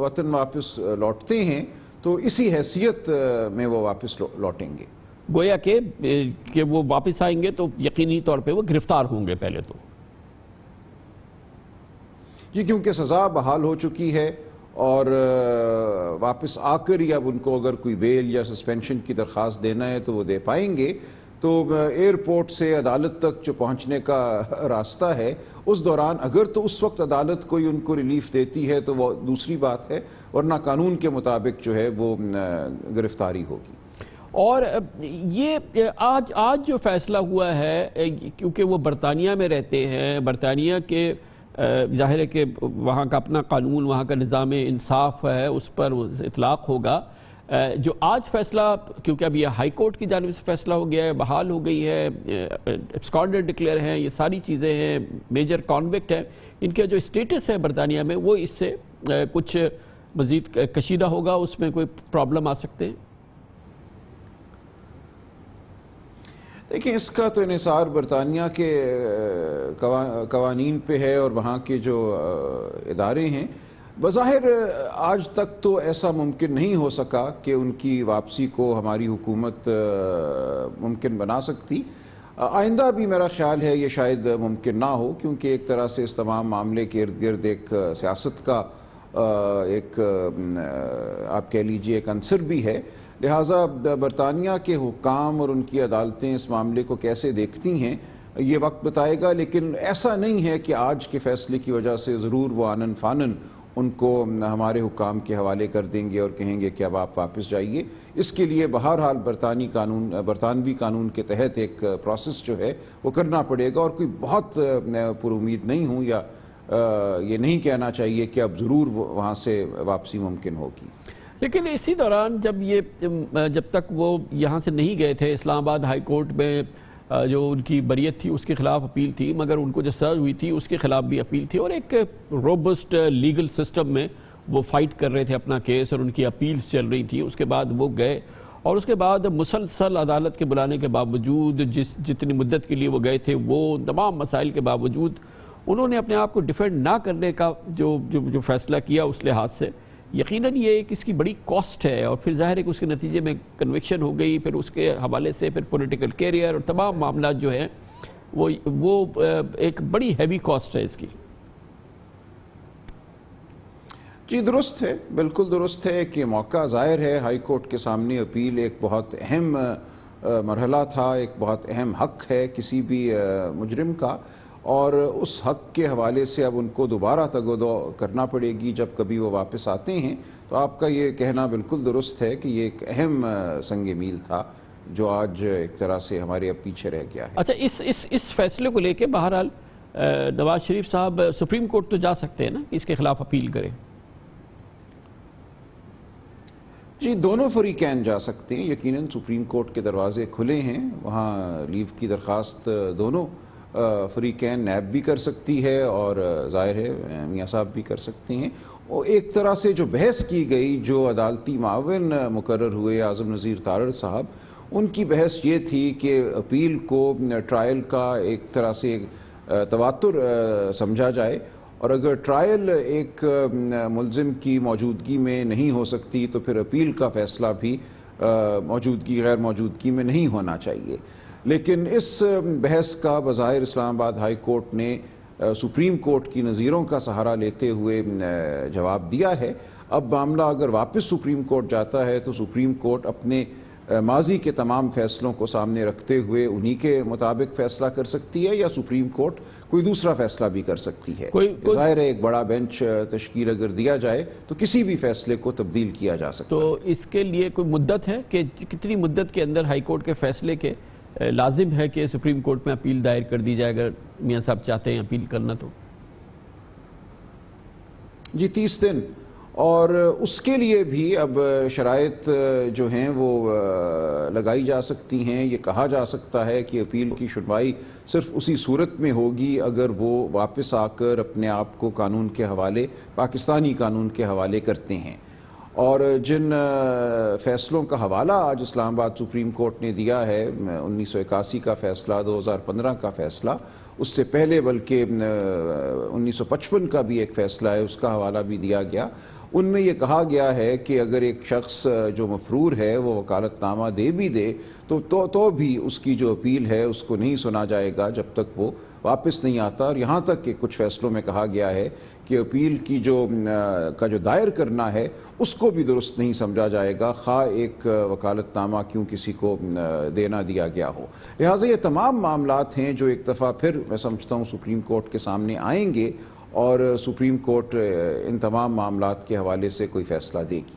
وطن واپس لوٹتے ہیں تو اسی حیثیت میں وہ واپس لوٹیں گے۔ گویا کہ وہ واپس آئیں گے تو یقینی طور پہ وہ گرفتار ہوں گے پہلے تو۔ جی کیونکہ سزا بحال ہو چکی ہے، اور واپس آ کر ہی اب ان کو اگر کوئی بیل یا سسپینشن کی درخواست دینا ہے تو وہ دے پائیں گے۔ تو ایئرپورٹ سے عدالت تک جو پہنچنے کا راستہ ہے، اس دوران اگر تو اس وقت عدالت کوئی ان کو ریلیف دیتی ہے تو وہ دوسری بات ہے، ورنہ قانون کے مطابق جو ہے وہ گرفتاری ہوگی۔ اور یہ آج جو فیصلہ ہوا ہے، کیونکہ وہ برطانیہ میں رہتے ہیں، برطانیہ کے ظاہر ہے کہ وہاں کا اپنا قانون، وہاں کا نظام انصاف ہے، اس پر اطلاق ہوگا۔ جو آج فیصلہ، کیونکہ اب یہ ہائی کورٹ کی جانب سے فیصلہ ہو گیا ہے، بحال ہو گئی ہے، ایبسکانڈڈ ڈکلیئر ہیں، یہ ساری چیزیں ہیں، میجر کانوکٹ ہیں، ان کا جو اسٹیٹس ہے برطانیہ میں وہ اس سے کچھ مزید کشیدہ ہوگا، اس میں کوئی پرابلم آ سکتے ہیں؟ دیکھیں اس کا تو انحصار برطانیہ کے قوانین پہ ہے اور وہاں کے جو ادارے ہیں۔ بظاہر آج تک تو ایسا ممکن نہیں ہو سکا کہ ان کی واپسی کو ہماری حکومت ممکن بنا سکتی۔ آئندہ بھی میرا خیال ہے یہ شاید ممکن نہ ہو، کیونکہ ایک طرح سے اس تمام معاملے کے ارد گرد ایک سیاست کا ایک آپ کہہ لیجئے ایک عنصر بھی ہے۔ لہٰذا برطانیہ کے حکام اور ان کی عدالتیں اس معاملے کو کیسے دیکھتی ہیں یہ وقت بتائے گا، لیکن ایسا نہیں ہے کہ آج کے فیصلے کی وجہ سے ضرور وہ آنن فانن ان کو ہمارے حکام کے حوالے کر دیں گے اور کہیں گے کہ اب آپ واپس جائیے۔ اس کے لیے بہرحال برطانوی قانون کے تحت ایک پروسیس جو ہے وہ کرنا پڑے گا، اور کوئی بہت پر امید نہیں ہوں، یا یہ نہیں کہنا چاہیے کہ اب ضرور وہاں سے واپسی ممکن ہوگی۔ لیکن اسی دوران جب تک وہ یہاں سے نہیں گئے تھے، اسلام آباد ہائی کورٹ میں جو ان کی بریت تھی اس کے خلاف اپیل تھی، مگر ان کو جو سزا ہوئی تھی اس کے خلاف بھی اپیل تھی، اور ایک روبسٹ لیگل سسٹم میں وہ فائٹ کر رہے تھے اپنا کیس، اور ان کی اپیلز چل رہی تھی۔ اس کے بعد وہ گئے، اور اس کے بعد مسلسل عدالت کے بلانے کے باوجود، جتنی مدت کے لیے وہ گئے تھے، وہ تمام مسائل کے باوجود انہوں نے اپنے آپ کو ڈیفینڈ نہ کرنے کا جو فیصلہ کیا، اس لحاظ سے یقیناً یہ ایک اس کی بڑی کاسٹ ہے، اور پھر ظاہر ہے کہ اس کے نتیجے میں کنوکشن ہو گئی، پھر اس کے حوالے سے پھر پولیٹیکل کیریئر اور تمام معاملات جو ہیں وہ ایک بڑی ہیوی کاسٹ ہے اس کی۔ جی درست ہے، بالکل درست ہے کہ موقع ظاہر ہے ہائی کورٹ کے سامنے اپیل ایک بہت اہم مرحلہ تھا، ایک بہت اہم حق ہے کسی بھی مجرم کا، اور اس حق کے حوالے سے اب ان کو دوبارہ تگودو کرنا پڑے گی جب کبھی وہ واپس آتے ہیں۔ تو آپ کا یہ کہنا بالکل درست ہے کہ یہ ایک اہم سنگ میل تھا جو آج ایک طرح سے ہمارے اب پیچھے رہ گیا ہے۔ اچھا، اس فیصلے کو لے کے بہرحال نواز شریف صاحب سپریم کورٹ تو جا سکتے ہیں نا، اس کے خلاف اپیل کریں؟ جی دونوں فریقین جا سکتے ہیں، یقیناً سپریم کورٹ کے دروازے کھلے ہیں، وہاں لیو کی درخواست دونوں فریقین نیب بھی کر سکتی ہے اور ظاہر ہے میاں صاحب بھی کر سکتے ہیں۔ اور ایک طرح سے جو بحث کی گئی، جو عدالتی معاون مقرر ہوئے اعظم نذیر تارڑ صاحب، ان کی بحث یہ تھی کہ اپیل کو ٹرائل کا ایک طرح سے تواتر سمجھا جائے، اور اگر ٹرائل ایک ملزم کی موجودگی میں نہیں ہو سکتی تو پھر اپیل کا فیصلہ بھی موجودگی غیر موجودگی میں نہیں ہونا چاہیے۔ لیکن اس بحث کا بظاہر اسلام آباد ہائی کورٹ نے سپریم کورٹ کی نظیروں کا سہارا لیتے ہوئے جواب دیا ہے۔ اب معاملہ اگر واپس سپریم کورٹ جاتا ہے تو سپریم کورٹ اپنے ماضی کے تمام فیصلوں کو سامنے رکھتے ہوئے انہی کے مطابق فیصلہ کر سکتی ہے، یا سپریم کورٹ کوئی دوسرا فیصلہ بھی کر سکتی ہے۔ ظاہر ہے ایک بڑا بینچ تشکیل اگر دیا جائے تو کسی بھی فیصلے کو تبدیل کیا جا سکتا ہے۔ تو اس کے لیے کوئی مدت ہے کہ کتنی مدت کے اندر ہائی کورٹ کے فیصلے کے لازم ہے کہ سپریم کورٹ میں اپیل دائر کر دی جائے اگر میاں صاحب چاہتے ہیں اپیل کرنا؟ تو جی 30 دن، اور اس کے لیے بھی اب شرائط جو ہیں وہ لگائی جا سکتی ہیں. یہ کہا جا سکتا ہے کہ اپیل کی سنوائی صرف اسی صورت میں ہوگی اگر وہ واپس آ کر اپنے آپ کو قانون کے حوالے, پاکستانی قانون کے حوالے کرتے ہیں. اور جن فیصلوں کا حوالہ آج اسلام آباد سپریم کورٹ نے دیا ہے, 1981 کا فیصلہ, 2015 کا فیصلہ, اس سے پہلے بلکہ 1955 کا بھی ایک فیصلہ ہے, اس کا حوالہ بھی دیا گیا. ان میں یہ کہا گیا ہے کہ اگر ایک شخص جو مفرور ہے وہ وکالت نامہ دے بھی دے تو بھی اس کی جو اپیل ہے اس کو نہیں سنا جائے گا جب تک وہ واپس نہیں آتا. اور یہاں تک کہ کچھ فیصلوں میں کہا گیا ہے کہ اپیل کی جو دائر کرنا ہے اس کو بھی درست نہیں سمجھا جائے گا, خواہ ایک وکالت نامہ کیوں کسی کو دینا دیا گیا ہو. لہٰذا یہ تمام معاملات ہیں جو ایک دفعہ پھر میں سمجھتا ہوں سپریم کورٹ کے سامنے آئیں گے اور سپریم کورٹ ان تمام معاملات کے حوالے سے کوئی فیصلہ دے گی.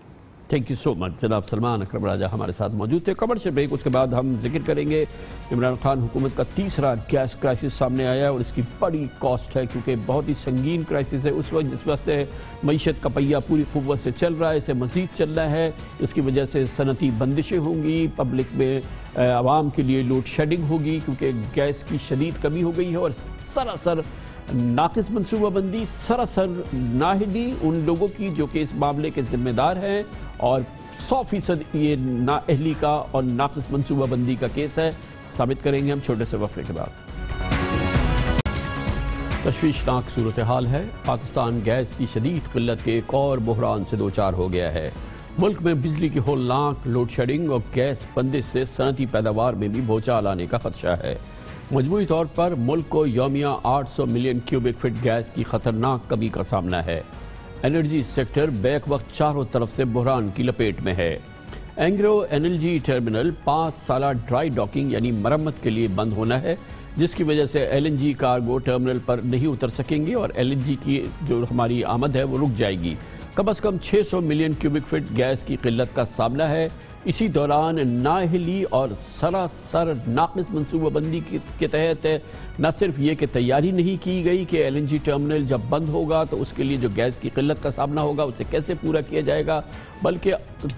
تھینک یو سو مچ. جناب سلمان اکرم راجہ ہمارے ساتھ موجود تھے. کمرشل بریک, اس کے بعد ہم ذکر کریں گے عمران خان حکومت کا تیسرا گیس کرائسس سامنے آیا ہے اور اس کی بڑی کاسٹ ہے کیونکہ بہت ہی سنگین کرائسس ہے. اس وقت معیشت کا پہیہ پوری قوت سے چل رہا ہے, اسے مزید چلنا ہے. اس کی وجہ سے صنعتی بندشیں ہوں گی, پبلک میں عوام کے لیے لوڈ شیڈنگ ہوگی کیونکہ گیس کی شدید کمی ہو گئی ہے اور سراسر ناقص منصوبہ بندی, سراسر نااہلی ان لوگوں کی جو کہ اس معاملے کے ذمہ دار ہیں, اور 100% یہ نااہلی کا اور ناقص منصوبہ بندی کا کیس ہے. ثابت کریں گے ہم چھوٹے سے وقفے کے بعد. تشویشناک صورتحال ہے. پاکستان گیس کی شدید قلت کے ایک اور بحران سے دوچار ہو گیا ہے. ملک میں بجلی کی ہولناک لوڈ شیڈنگ اور گیس بندش سے صنعتی پیداوار میں بھی بھوچال آنے کا خدشہ ہے. مجموعی طور پر ملک کو یومیہ 800 ملین کیوبک فٹ گیس کی خطرناک کمی کا سامنا ہے. انرجی سیکٹر بیک وقت چاروں طرف سے بحران کی لپیٹ میں ہے. اینگرو انرجی ٹرمینل 5 سالہ ڈرائی ڈاکنگ یعنی مرمت کے لیے بند ہونا ہے, جس کی وجہ سے L N G cargo terminal پر نہیں اتر سکیں گے اور ایل این جی کی جو ہماری آمد ہے وہ رک جائے گی. کم از کم 600 ملین کیوبک فٹ گیس کی قلت کا سامنا ہے. اسی دوران نااہلی اور سراسر ناقص منصوبہ بندی کے تحت نہ صرف یہ کہ تیاری نہیں کی گئی کہ ایل این جی ٹرمینل جب بند ہوگا تو اس کے لیے جو گیس کی قلت کا سامنا ہوگا اسے کیسے پورا کیا جائے گا, بلکہ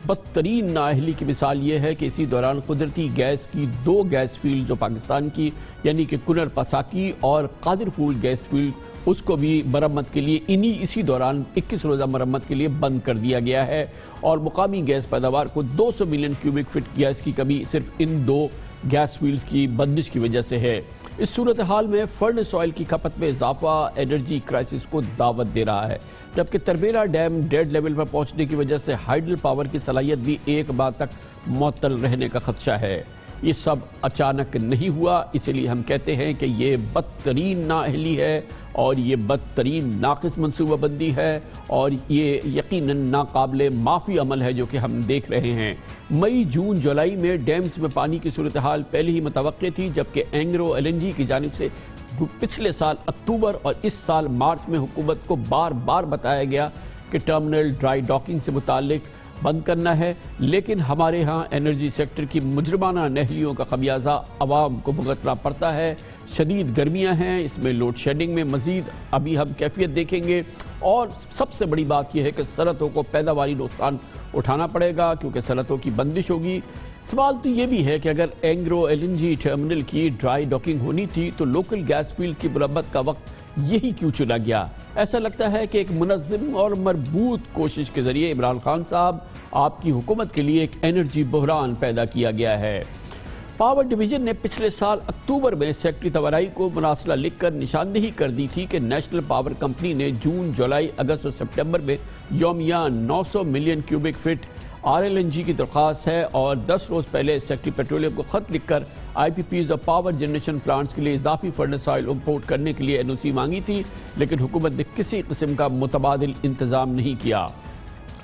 بدترین نااہلی کی مثال یہ ہے کہ اسی دوران قدرتی گیس کی 2 گیس فیلڈ جو پاکستان کی یعنی کہ کنر پساکی اور قادر فول گیس فیلڈ, اس کو بھی مرمت کے لیے اسی دوران 21 روزہ مرمت کے لیے بند کر دیا گیا ہے. اور مقامی گیس پیداوار کو 200 ملین کیوبک فٹ گیس کی کمی صرف ان 2 گیس فیلڈز کی بندش کی وجہ سے ہے. اس صورتحال میں فرنس آئل کی کھپت میں اضافہ انرجی کرائسس کو دعوت دے رہا ہے, جبکہ تربیلا ڈیم ڈیڈ لیول پر پہنچنے کی وجہ سے ہائیڈل پاور کی صلاحیت بھی ایک ماہ تک معطل رہنے کا خدشہ ہے. یہ سب اچانک نہیں ہوا, اسی لیے ہم کہتے ہیں کہ یہ بدترین نااہلی ہے اور یہ بدترین ناقص منصوبہ بندی ہے اور یہ یقیناً ناقابل معافی عمل ہے جو کہ ہم دیکھ رہے ہیں. مئی, جون, جولائی میں ڈیمز میں پانی کی صورتحال پہلے ہی متوقع تھی, جبکہ اینگرو ایل این جی کی جانب سے پچھلے سال اکتوبر اور اس سال مارچ میں حکومت کو بار بار بتایا گیا کہ ٹرمینل ڈرائی ڈاکنگ سے متعلق بند کرنا ہے, لیکن ہمارے ہاں انرجی سیکٹر کی مجرمانہ نااہلیوں کا خمیازہ عوام کو بھگتنا پڑتا ہے. شدید گرمیاں ہیں, اس میں لوڈ شیڈنگ میں مزید ابھی ہم کیفیت دیکھیں گے, اور سب سے بڑی بات یہ ہے کہ صنعتوں کو پیداواری نقصان اٹھانا پڑے گا کیونکہ صنعتوں کی بندش ہوگی. سوال تو یہ بھی ہے کہ اگر Engro L N G terminal کی ڈرائی ڈاکنگ ہونی تھی تو لوکل گیس فیلڈ کی مرمت کا وقت یہی کیوں چنا گیا؟ ایسا لگتا ہے کہ ایک منظم اور مربوط کوشش کے ذریعے عمران خان صاحب آپ کی حکومت کے لیے ایک انرجی بحران پیدا کیا گیا ہے. پاور ڈویژن نے پچھلے سال اکتوبر میں سیکٹری توانائی کو مراسلہ لکھ کر نشاندہی کر دی تھی کہ نیشنل پاور کمپنی نے جون, جولائی, اگست اور سپٹمبر میں یومیہ 900 million cubic feet R L N G کی درخواست ہے, اور 10 روز پہلے سیکٹری پیٹرولیم کو خط لکھ کر آئی پی پیز اور پاور جنریشن پلانٹس کے لیے اضافی فرنس آئل امپورٹ کرنے کے لیے این او سی مانگی تھی, لیکن حکومت نے کسی قسم کا متبادل انتظام نہیں کیا.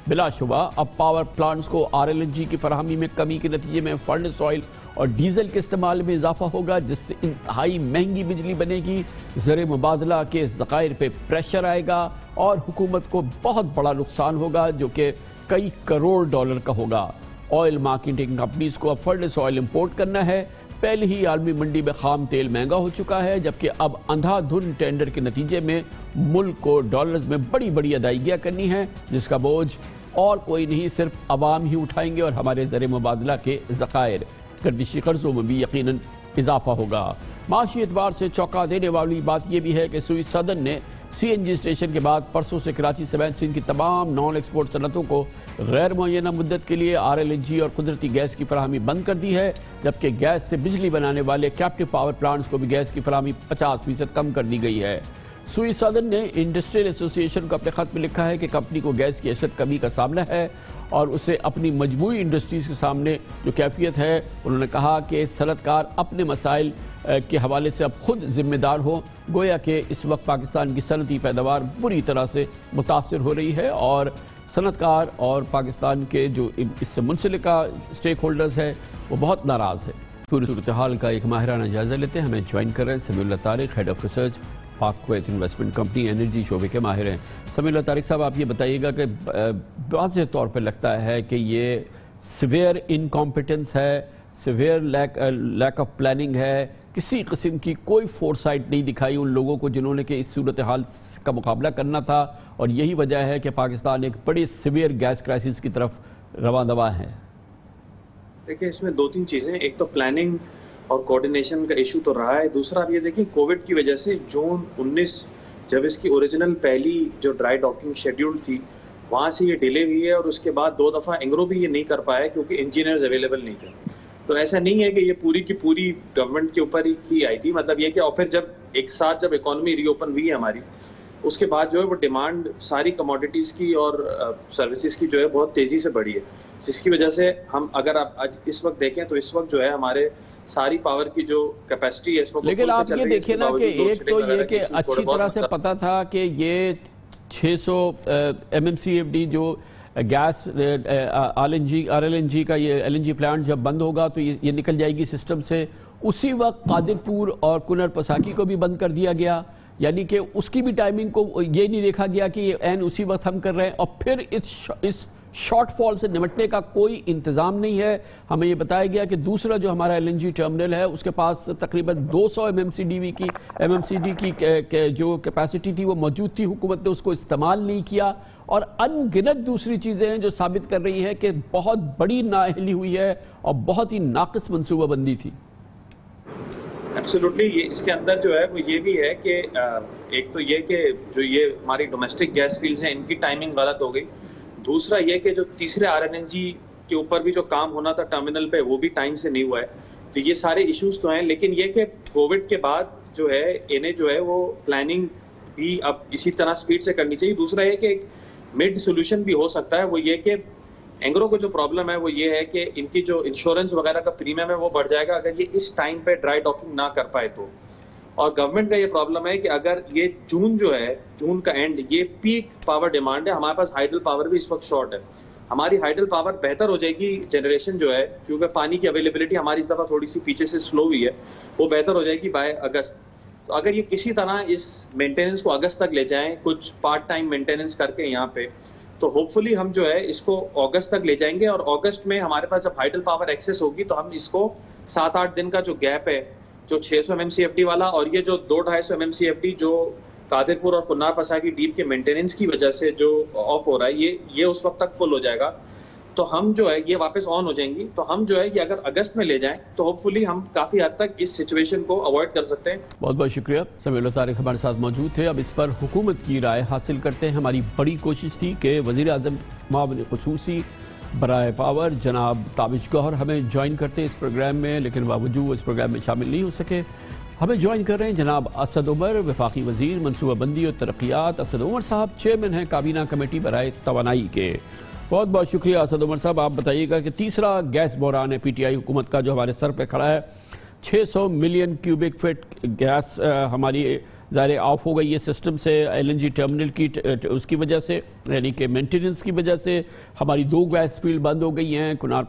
بلا شبہ اب پاور پلانٹس کو آر ایل این جی کی فراہمی میں کمی کے نتیجے میں فرنس آئل اور ڈیزل کے استعمال میں اضافہ ہوگا, جس سے انتہائی مہنگی بجلی بنے گی, زر مبادلہ کے ذخائر پہ پریشر آئے گا اور حکومت کو بہت بڑا نقصان ہوگا جو کہ کئی کروڑ ڈالر کا ہوگا. آئل مارکیٹنگ کمپنیز کو اب فلڈس آئل امپورٹ کرنا ہے۔ پہلے ہی عالمی منڈی میں خام تیل مہنگا ہو چکا ہے، جبکہ اب اندھا دھند ٹینڈر کے نتیجے میں ملک کو ڈالرز میں بڑی بڑی ادائیگیاں کرنی ہیں، جس کا بوجھ اور کوئی نہیں صرف عوام ہی اٹھائیں گے، اور ہمارے زر مبادلہ کے ذخائر گردشی قرضوں میں بھی یقیناً اضافہ ہوگا۔ معاشی اعتبار سے چونکا دینے والی بات یہ بھی ہے کہ سوئس سدرن نے سی این جی اسٹیشن کے بعد پرسوں سے کراچی سمیت سندھ کی تمام نان ایکسپورٹ صنعتوں کو غیر معینہ مدت کے لیے RLNG اور قدرتی گیس کی فراہمی بند کر دی ہے، جبکہ گیس سے بجلی بنانے والے کیپٹیو پاور پلانٹس کو بھی گیس کی فراہمی 50% کم کر دی گئی ہے۔ سوئس سدرن نے انڈسٹریل ایسوسی ایشن کو اپنے خط میں لکھا ہے کہ کمپنی کو گیس کی اشد کمی کا سامنا ہے اور اسے اپنی مجموعی انڈسٹریز کے سامنے جو کیفیت ہے، انہوں نے کہا کہ صنعت کار اپنے مسائل کے حوالے سے اب خود ذمہ دار ہو، گویا کہ اس وقت پاکستان کی صنعتی پیداوار بری طرح سے متاثر ہو رہی ہے، اور صنعت کار اور پاکستان کے جو اس سے منسلکہ اسٹیک ہولڈرز ہیں وہ بہت ناراض ہے۔ پوری صورتحال کا ایک ماہرانہ جائزہ لیتے ہیں، ہمیں جوائن کر رہے ہیں سمیع اللہ طارق، ہیڈ آف ریسرچ پاک کویت انویسٹمنٹ کمپنی انرجی شعبے کے ماہر ہیں۔ سمیع اللہ طارق صاحب، آپ یہ بتائیے گا کہ واضح طور پر لگتا ہے کہ یہ سیویئر انکمپیٹنس ہے، سیویئر لیک آف پلاننگ ہے، کسی قسم کی کوئی فورسائٹ نہیں دکھائی ان لوگوں کو جنہوں نے کہ اس صورتحال کا مقابلہ کرنا تھا، اور یہی وجہ ہے کہ پاکستان ایک بڑی سیویئر گیس کرائسس کی طرف رواں دواں ہے۔ دیکھیں، اس میں دو تین چیزیں، ایک تو پلاننگ اور کوارڈینیشن کا ایشو تو رہا ہے، دوسرا آپ یہ دیکھیں کووڈ کی وجہ سے جون 19 جب اس کی اوریجنل پہلی جو ڈرائی ڈاکنگ شیڈیول تھی وہاں سے یہ ڈیلے ہوئی ہے، اور اس کے بعد 2 دفعہ انگرو بھی یہ نہیں کر پایا کیونکہ انجینئرز اویلیبل نہیں تھے۔ تو ایسا نہیں ہے کہ یہ پوری کی پوری گورنمنٹ کے اوپر ہی آئی تھی، مطلب یہ کہ اور پھر جب ایک ساتھ جب اکانومی ری اوپن ہوئی ہے ہماری، اس کے بعد جو ہے وہ ڈیمانڈ ساری کموڈیٹیز کی اور سروسز کی جو ہے بہت تیزی سے بڑھی ہے، جس کی وجہ سے ہم اگر آپ آج اس وقت دیکھیں تو اس وقت جو ہے ہمارے ساری پاور کی جو کیپیسٹی ہے اس وقت، لیکن آپ یہ دیکھیں نا کہ ایک تو یہ کہ اچھی طرح سے پتا تھا کہ یہ 600 MMCFD جو گیس RLNG کا یہ LNG پلانٹ جب بند ہوگا تو یہ نکل جائے گی سسٹم سے، اسی وقت قادر پور اور کنر پساکی کو بھی بند کر دیا گیا، یعنی کہ اس کی بھی ٹائمنگ کو یہ نہیں دیکھا گیا کہ یہ عین اسی وقت ہم کر رہے ہیں، اور پھر اس شارٹ فال سے نمٹنے کا کوئی انتظام نہیں ہے۔ ہمیں یہ بتایا گیا کہ دوسرا جو ہمارا LNG ٹرمینل ہے اس کے پاس تقریباً 200 MMCD کی جو کیپیسٹی تھی وہ موجود تھی، حکومت نے اس کو استعمال نہیں کیا، اور ان گنت دوسری چیزیں ہیں جو ثابت کر رہی ہیں کہ بہت بڑی نااہلی ہوئی ہے اور بہت ہی ناقص منصوبہ بندی تھی۔ ایبسولوٹلی، اس کے اندر جو ہے وہ یہ بھی ہے کہ ایک تو یہ کہ جو یہ ہماری ڈومیسٹک گیس فیلڈز ہیں ان کی ٹائمنگ غلط ہو گئی، دوسرا یہ کہ جو تیسرے RLNG کے اوپر بھی جو کام ہونا تھا ٹرمینل پہ وہ بھی ٹائم سے نہیں ہوا ہے، تو یہ سارے ایشوز تو ہیں، لیکن یہ کہ کووڈ کے بعد جو ہے انہیں جو ہے وہ پلاننگ بھی اب اسی طرح سپیڈ سے کرنی چاہیے۔ دوسرا یہ کہ ایک مڈ سولوشن بھی ہو سکتا ہے، وہ یہ کہ اینگرو کو جو پرابلم ہے وہ یہ ہے کہ ان کی جو انشورنس وغیرہ کا پریمیم ہے وہ بڑھ جائے گا اگر یہ اس ٹائم پہ ڈرائی ڈاکنگ نہ کر پائے تو، اور گورنمنٹ کا یہ پرابلم ہے کہ اگر یہ جون کا اینڈ یہ پیک پاور ڈیمانڈ ہے، ہمارے پاس ہائیڈل پاور بھی اس وقت شارٹ ہے، ہماری ہائیڈل پاور بہتر ہو جائے گی جنریشن جو ہے، کیونکہ پانی کی اویلیبلٹی ہماری اس دفعہ تھوڑی سی پیچھے سے سلو ہوئی ہے، وہ بہتر ہو جائے گی بائی اگست۔ تو اگر یہ کسی طرح اس مینٹیننس کو اگست تک لے جائیں کچھ پارٹ ٹائم مینٹیننس کر کے یہاں پہ، تو ہوپ فلی ہم جو ہے اس کو اگست تک لے جائیں گے، اور اگست میں ہمارے پاس جب ہائیڈل پاور ایکسیس ہوگی تو ہم اس کو 7-8 دن کا جو گیپ ہے جو 600 MMCFD والا اور یہ جو 200-250 MMCFD جو قادر پور اور کنار پساکی ڈیپ کے مینٹیننس کی وجہ سے جو آف ہو رہا ہے یہ اس وقت تک فل ہو جائے گا، تو ہم جو ہے یہ واپس آن ہو جائیں گی، تو ہم جو ہے یہ اگر اگست میں لے جائیں تو ہوپ فلی ہم کافی حد تک اس سچویشن کو اوائڈ کر سکتے ہیں۔ بہت بہت شکریہ، سمیع اللہ طارق ہمارے ساتھ موجود تھے۔ اب اس پر حکومت کی رائے حاصل کرتے ہیں۔ ہماری بڑی کوشش تھی کہ وزیر اعظم معاون خصوصی برائے پاور جناب تابش گوہر ہمیں جوائن کرتے اس پروگرام میں، لیکن باوجود اس پروگرام میں شامل نہیں ہو سکے۔ ہمیں جوائن کر رہے ہیں جناب اسد عمر، وفاقی وزیر منصوبہ بندی اور ترقیات۔ اسد عمر صاحب چیئرمین ہیں کابینہ کمیٹی برائے توانائی کے۔ بہت بہت شکریہ اسد عمر صاحب۔ آپ بتائیے گا کہ تیسرا گیس بحران ہے PTI حکومت کا جو ہمارے سر پہ کھڑا ہے، 600 ملین کیوبک فٹ گیس ہماری ظاہر آف ہو گئی ہے سسٹم سے، LNG ٹرمینل کی اس کی وجہ سے، یعنی کہ مینٹیننس کی وجہ سے ہماری 2 گیس فیلڈ بند ہو گئی ہیں، کنار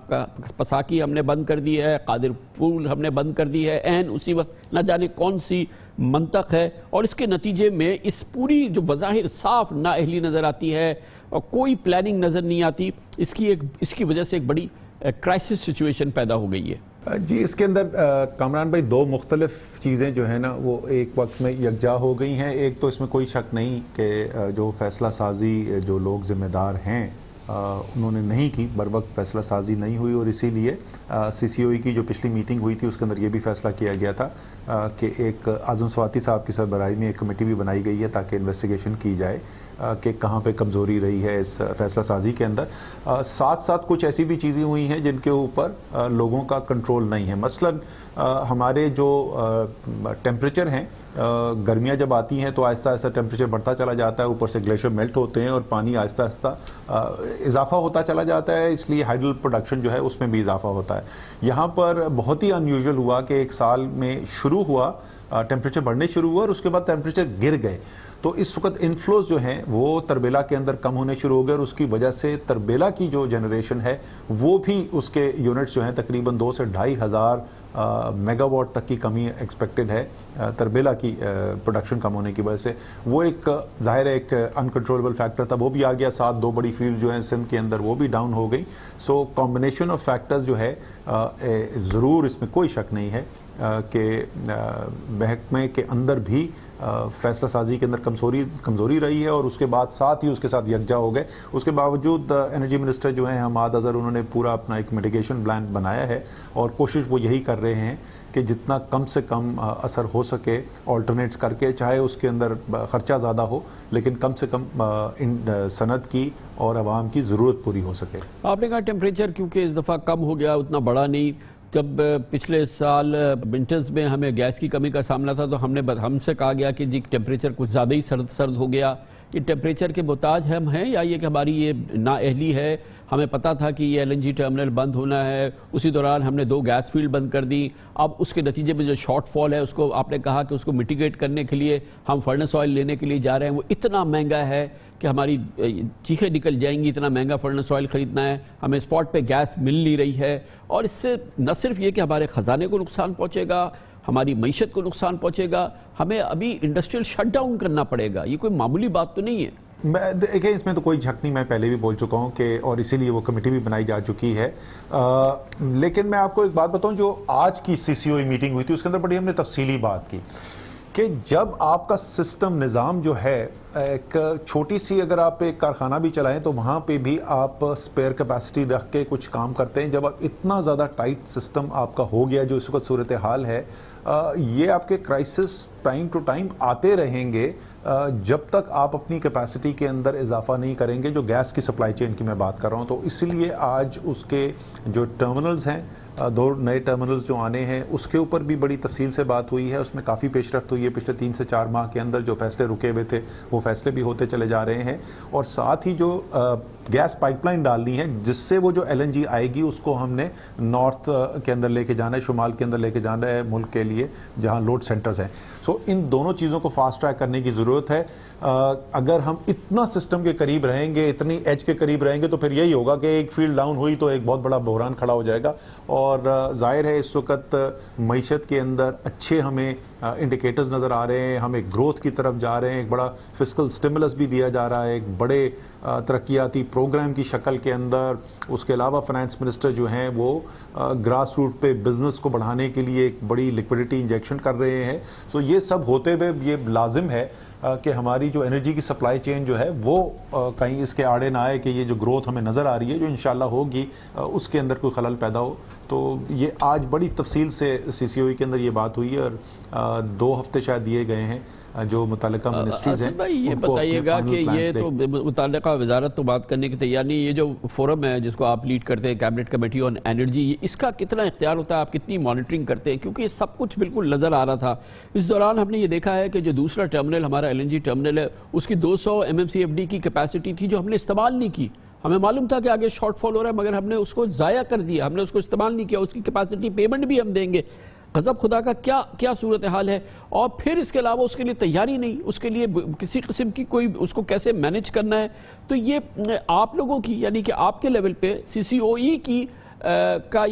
پساکی ہم نے بند کر دی ہے، قادر پور ہم نے بند کر دی ہے، عین اسی وقت نہ جانے کون سی منطق ہے، اور اس کے نتیجے میں اس پوری جو بظاہر صاف نااہلی نظر آتی ہے اور کوئی پلاننگ نظر نہیں آتی، اس کی وجہ سے ایک بڑی کرائسس سچویشن پیدا ہو گئی ہے؟ جی اس کے اندر کامران بھائی دو مختلف چیزیں جو ہیں نا وہ ایک وقت میں یکجا ہو گئی ہیں. ایک تو اس میں کوئی شک نہیں کہ جو فیصلہ سازی جو لوگ ذمہ دار ہیں انہوں نے نہیں کی، بر وقت فیصلہ سازی نہیں ہوئی، اور اسی لیے سی سی او ای کی جو پچھلی میٹنگ ہوئی تھی اس کے اندر یہ بھی فیصلہ کیا گیا تھا کہ ایک اعظم سواتی صاحب کی سربراہی میں ایک کمیٹی بھی بنائی گئی ہے تاکہ انویسٹیگیشن کی جائے کہ کہاں پہ کمزوری رہی ہے اس فیصلہ سازی کے اندر. ساتھ ساتھ کچھ ایسی بھی چیزیں ہوئی ہیں جن کے اوپر لوگوں کا کنٹرول نہیں ہے. مثلا ہمارے جو ٹیمپریچر ہیں، گرمیاں جب آتی ہیں تو آہستہ آہستہ ٹیمپریچر بڑھتا چلا جاتا ہے، اوپر سے گلیشیئر میلٹ ہوتے ہیں اور پانی آہستہ آہستہ اضافہ ہوتا چلا جاتا ہے، اس لیے ہائیڈل پروڈکشن جو ہے اس میں بھی اضافہ ہوتا ہے. یہاں پر بہت ہی ان یوزول ہوا کہ ایک سال میں شروع ہوا، ٹیمپریچر بڑھنے شروع ہوا اور اس کے بعد ٹیمپریچر گر گئے. تو اس وقت انفلوز جو ہیں وہ تربیلا کے اندر کم ہونے شروع ہو گئے، اور اس کی وجہ سے تربیلا کی جو جنریشن ہے وہ بھی اس کے یونٹس جو ہیں تقریباً 2 سے 2,500 میگا واٹ تک کی کمی ایکسپیکٹڈ ہے تربیلا کی پروڈکشن کم ہونے کی وجہ سے. وہ ایک ظاہر ہے ایک انکنٹرولبل فیکٹر تھا، وہ بھی آ گیا. ساتھ 2 بڑی فیلڈ جو ہیں سندھ کے اندر وہ بھی ڈاؤن ہو گئی. سو کمبینیشن آف فیکٹرز جو ہے ضرور اس میں کوئی شک نہیں ہے کہ محکمے کے اندر بھی فیصلہ سازی کے اندر کمزوری رہی ہے، اور اس کے بعد ساتھ ہی اس کے ساتھ یکجا ہو گئے. اس کے باوجود انرجی منسٹر جو ہیں حماد اظہر، انہوں نے پورا اپنا ایک میٹیگیشن پلان بنایا ہے، اور کوشش وہ یہی کر رہے ہیں کہ جتنا کم سے کم اثر ہو سکے آلٹرنیٹس کر کے، چاہے اس کے اندر خرچہ زیادہ ہو لیکن کم سے کم صنعت کی اور عوام کی ضرورت پوری ہو سکے. آپ نے کہا ٹیمپریچر کیونکہ اس دفعہ کم ہو گیا، اتنا بڑا نہیں. جب پچھلے سال ونٹرز میں ہمیں گیس کی کمی کا سامنا تھا تو ہم سے کہا گیا کہ جی ٹیمپریچر کچھ زیادہ ہی سرد ہو گیا. یہ ٹیمپریچر کے محتاج ہم ہیں یا یہ کہ ہماری یہ نااہلی ہے؟ ہمیں پتہ تھا کہ یہ ایل این جی ٹرمنل بند ہونا ہے، اسی دوران ہم نے 2 گیس فیلڈ بند کر دی. اب اس کے نتیجے میں جو شارٹ فال ہے اس کو آپ نے کہا کہ اس کو میٹیگیٹ کرنے کے لیے ہم فرنس آئل لینے کے لیے جا رہے ہیں. وہ اتنا مہنگا ہے کہ ہماری چیخیں نکل جائیں گی، اتنا مہنگا فرنس آئل خریدنا ہے. ہمیں اسپاٹ پہ گیس مل نہیں رہی ہے، اور اس سے نہ صرف یہ کہ ہمارے خزانے کو نقصان پہنچے گا، ہماری معیشت کو نقصان پہنچے گا، ہمیں ابھی انڈسٹریل شٹ ڈاؤن کرنا پڑے گا. یہ کوئی معمولی بات تو نہیں ہے. دیکھیں اس میں تو کوئی جھک نہیں، میں پہلے بھی بول چکا ہوں کہ اور اسی لیے وہ کمیٹی بھی بنائی جا چکی ہے. لیکن میں آپ کو ایک بات بتاؤں، جو آج کی سی سی او ای میٹنگ ہوئی تھی اس کے اندر بڑی ہم نے تفصیلی بات کی کہ جب آپ کا سسٹم نظام جو ہے ایک چھوٹی سی، اگر آپ ایک کارخانہ بھی چلائیں تو وہاں پہ بھی آپ سپیئر کیپیسٹی رکھ کے کچھ کام کرتے ہیں. جب اتنا زیادہ ٹائٹ سسٹم آپ کا ہو گیا جو اس وقت صورتحال ہے، یہ آپ کے کرائسس ٹائم ٹو ٹائم آتے رہیں گے جب تک آپ اپنی کیپیسٹی کے اندر اضافہ نہیں کریں گے. جو گیس کی سپلائی چین کی میں بات کر رہا ہوں، تو اس لیے آج اس کے جو ٹرمنلز ہیں، 2 نئے ٹرمنلز جو آنے ہیں اس کے اوپر بھی بڑی تفصیل سے بات ہوئی ہے. اس میں کافی پیش رفت ہوئی ہے. پچھلے 3 سے 4 ماہ کے اندر جو فیصلے رکے ہوئے تھے وہ فیصلے بھی ہوتے چلے جا رہے ہیں، اور ساتھ ہی جو گیس پائپ لائن ڈالنی ہے جس سے وہ جو ایل این جی آئے گی اس کو ہم نے نارتھ کے اندر لے کے جانا ہے، شمال کے اندر لے کے جانا ہے ملک کے لیے جہاں لوڈ سینٹرز ہیں. سو ان دونوں چیزوں کو فاسٹ ٹریک کرنے کی ضرورت ہے. اگر ہم اتنا سسٹم کے قریب رہیں گے، اتنی ایج کے قریب رہیں گے، تو پھر یہی ہوگا کہ ایک فیلڈ ڈاؤن ہوئی تو ایک بہت بڑا بحران کھڑا ہو جائے گا. اور ظاہر ہے اس وقت معیشت کے اندر اچھے ہمیں انڈیکیٹرز نظر آ رہے ہیں، ہم ایک گروتھ کی طرف جا رہے ہیں، ایک بڑا فسکل سٹیمولس بھی دیا جا رہا ہے ایک بڑے ترقیاتی پروگرام کی شکل کے اندر. اس کے علاوہ فائنانس منسٹر جو ہیں وہ گراس روٹ پہ بزنس کو بڑھانے کے لیے ایک بڑی لیکوڈیٹی انجیکشن کر رہے ہیں. تو یہ سب ہوتے ہوئے یہ لازم ہے کہ ہماری جو انرجی کی سپلائی چین جو ہے وہ کہیں اس کے آڑے نہ آئے کہ یہ جو گروتھ ہمیں نظر آ رہی ہے جو انشاءاللہ ہوگی اس کے اندر کوئی خلل پیدا ہو. تو یہ آج بڑی تفصیل سے سی سی او ای کے اندر یہ بات ہوئی ہے، اور 2 ہفتے شاید دیے گئے ہیں جو متعلقہ منسٹریز ہیں. بھائی یہ بتائیے گا کہ یہ تو متعلقہ وزارت تو بات کرنے کی تیار نہیں، یہ جو فورم ہے جس کو آپ لیڈ کرتے ہیں کیبنٹ کمیٹی آن انرجی، اس کا کتنا اختیار ہوتا ہے؟ آپ کتنی مانیٹرنگ کرتے ہیں؟ کیونکہ یہ سب کچھ بالکل نظر آ رہا تھا. اس دوران ہم نے یہ دیکھا ہے کہ جو دوسرا ٹرمنل ہمارا ایل این جی ٹرمنل ہے اس کی 200 MMCFD کی کیپیسٹی تھی جو ہم نے استعمال نہیں کی. ہمیں معلوم تھا کہ آگے شارٹ فال ہو رہا ہے مگر ہم نے اس کو ضائع کر دیا، ہم نے اس کو استعمال نہیں کیا. اس کی کیپیسٹی پیمنٹ بھی ہم دیں گے. غضب خدا کا کیا صورتحال ہے. اور پھر اس کے علاوہ اس کے لیے تیاری نہیں، اس کے لیے کسی قسم کی کوئی اس کو کیسے مینج کرنا ہے. تو یہ آپ لوگوں کی یعنی کہ آپ کے لیول پہ سی سی او ای کی کا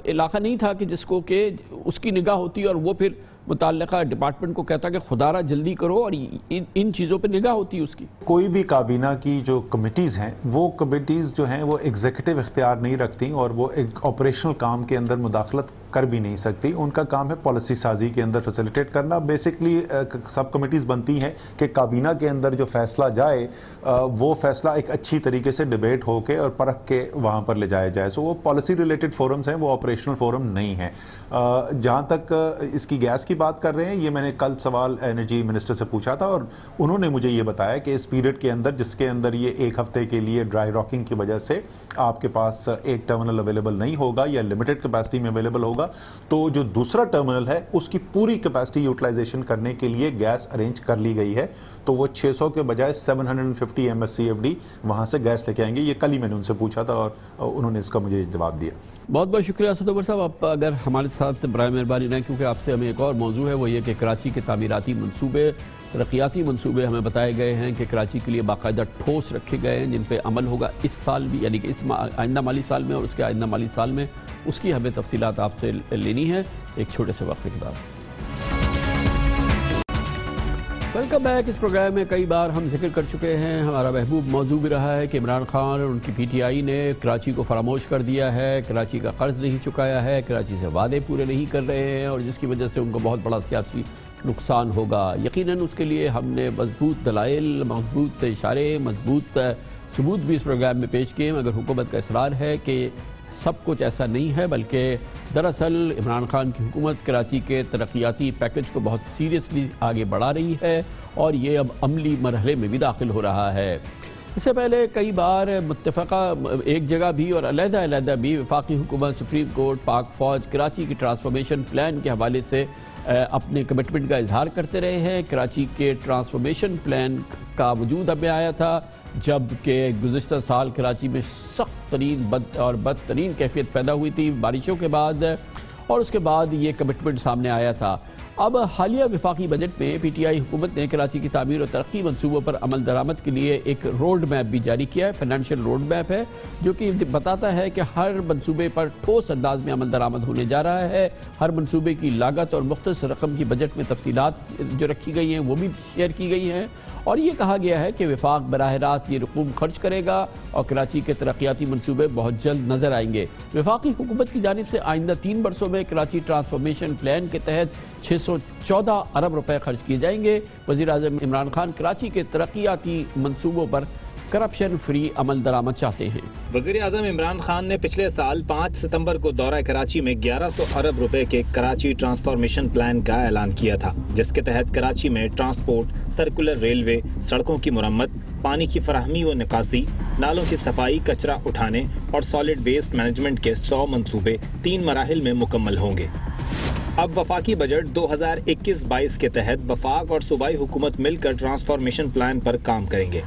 علاقہ نہیں تھا کہ جس کو کہ اس کی نگاہ ہوتی اور وہ پھر متعلقہ ڈپارٹمنٹ کو کہتا کہ خدارہ جلدی کرو اور ان چیزوں پہ نگاہ ہوتی ہے اس کی؟ کوئی بھی کابینہ کی جو کمیٹیز ہیں وہ کمیٹیز جو ہیں وہ ایگزیکٹو اختیار نہیں رکھتی اور وہ ایک آپریشنل کام کے اندر مداخلت کر بھی نہیں سکتی. ان کا کام ہے پالیسی سازی کے اندر فیسیلیٹیٹ کرنا. بیسکلی سب کمیٹیز بنتی ہیں کہ کابینہ کے اندر جو فیصلہ جائے وہ فیصلہ ایک اچھی طریقے سے ڈیبیٹ ہو کے اور پرکھ کے وہاں پر لے جایا جائے. سو وہ پالیسی ریلیٹڈ فورمز ہیں, وہ آپریشنل فورم نہیں ہیں. جہاں تک اس کی گیس کی بات کر رہے ہیں, یہ میں نے کل سوال انرجی منسٹر سے پوچھا تھا اور انہوں نے مجھے یہ بتایا کہ اس پیریڈ کے اندر جس کے اندر یہ ایک ہفتے کے لیے ڈرائی راکنگ کی وجہ سے آپ کے پاس ایک ٹرمنل اویلیبل نہیں ہوگا یا لمیٹڈ کیپیسٹی میں اویلیبل ہوگا, تو جو دوسرا ٹرمنل ہے اس کی پوری کیپیسٹی یوٹیلائزیشن کرنے کے لیے گیس ارینج کر لی گئی ہے. تو وہ 600 کے بجائے 750 MSCFD وہاں سے گیس لے کے آئیں گے. یہ کل ہی میں نے ان سے پوچھا تھا اور انہوں نے اس کا مجھے جواب دیا. بہت بہت شکریہ اسد عمر صاحب. آپ اگر ہمارے ساتھ برائے مہربانی رہیں, کیونکہ آپ سے ہمیں ایک اور موضوع ہے, وہ یہ کہ کراچی کے تعمیراتی منصوبے, ترقیاتی منصوبے ہمیں بتائے گئے ہیں کہ کراچی کے لیے باقاعدہ ٹھوس رکھے گئے ہیں جن پہ عمل ہوگا اس سال بھی, یعنی کہ اس آئندہ مالی سال میں اور اس کے آئندہ مالی سال میں. اس کی ہمیں تفصیلات آپ سے لینی ہے ایک چھوٹے سے وقفے کے بعد. Welcome back. اس پروگرام میں کئی بار ہم ذکر کر چکے ہیں, ہمارا محبوب موضوع بھی رہا ہے کہ عمران خان اور ان کی پی ٹی آئی نے کراچی کو فراموش کر دیا ہے, کراچی کا قرض نہیں چکایا ہے, کراچی سے وعدے پورے نہیں کر رہے ہیں اور جس کی وجہ سے ان کو بہت بڑا سیاسی نقصان ہوگا. یقیناً اس کے لیے ہم نے مضبوط دلائل, مضبوط اشارے, مضبوط ثبوت بھی اس پروگرام میں پیش کیے, مگر حکومت کا اصرار ہے کہ سب کچھ ایسا نہیں ہے, بلکہ دراصل عمران خان کی حکومت کراچی کے ترقیاتی پیکج کو بہت سیریسلی آگے بڑھا رہی ہے اور یہ اب عملی مرحلے میں بھی داخل ہو رہا ہے. اس سے پہلے کئی بار متفقہ ایک جگہ بھی اور علیحدہ علیحدہ بھی وفاقی حکومت, سپریم کورٹ, پاک فوج کراچی کی ٹرانسفارمیشن پلان کے حوالے سے اپنے کمٹمنٹ کا اظہار کرتے رہے ہیں. کراچی کے ٹرانسفارمیشن پلان کا وجود اب میں آیا تھا جب کہ گزشتہ سال کراچی میں سخت ترین بدترین کیفیت پیدا ہوئی تھی بارشوں کے بعد, اور اس کے بعد یہ کمٹمنٹ سامنے آیا تھا. اب حالیہ وفاقی بجٹ میں پی ٹی آئی حکومت نے کراچی کی تعمیر و ترقی منصوبوں پر عمل درآمد کے لیے ایک روڈ میپ بھی جاری کیا ہے. فائنینشیل روڈ میپ ہے جو کہ بتاتا ہے کہ ہر منصوبے پر ٹھوس انداز میں عمل درآمد ہونے جا رہا ہے. ہر منصوبے کی لاگت اور مختص رقم کی بجٹ میں تفصیلات جو رکھی گئی ہیں وہ بھی شیئر کی گئی ہیں, اور یہ کہا گیا ہے کہ وفاق براہ راست یہ رقوم خرچ کرے گا اور کراچی کے ترقیاتی منصوبے بہت جلد نظر آئیں گے. وفاقی حکومت کی جانب سے آئندہ 3 برسوں میں کراچی ٹرانسفارمیشن پلان کے تحت 614 ارب روپے خرچ کیے جائیں گے. وزیر اعظم عمران خان کراچی کے ترقیاتی منصوبوں پر کرپشن فری عمل درآمد چاہتے ہیں. وزیر اعظم عمران خان نے پچھلے سال 5 ستمبر کو دورہ کراچی میں 1100 ارب روپے کے کراچی ٹرانسفارمیشن پلان کا اعلان کیا تھا, جس کے تحت کراچی میں ٹرانسپورٹ, سرکولر ریلوے, سڑکوں کی مرمت, پانی کی فراہمی و نکاسی, نالوں کی صفائی, کچرا اٹھانے اور سالڈ ویسٹ مینجمنٹ کے 100 منصوبے 3 مراحل میں مکمل ہوں گے. اب وفاقی بجٹ 2021-22 کے تحت وفاق اور صوبائی حکومت مل کر ٹرانسفارمیشن پلان پر کام کریں گے.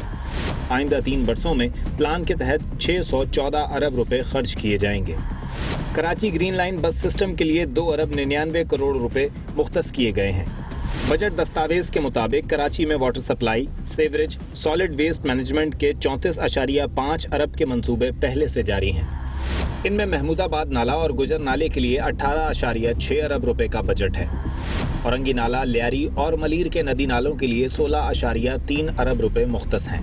آئندہ 3 برسوں میں پلان کے تحت 614 ارب روپے خرچ کیے جائیں گے. Karachi green line bus system کے لیے 2 ارب 99 کروڑ روپے مختص کیے گئے ہیں. بجٹ دستاویز کے مطابق کراچی میں water supply, sewerage, solid waste management کے 34.5 ارب کے منصوبے پہلے سے جاری ہیں. ان میں محمود آباد نالہ اور گجر نالے کے لیے 18.6 ارب روپے کا بجٹ ہے. اورنگی نالہ, لیاری اور ملیر کے ندی نالوں کے لیے 16.3 ارب روپے مختص ہیں.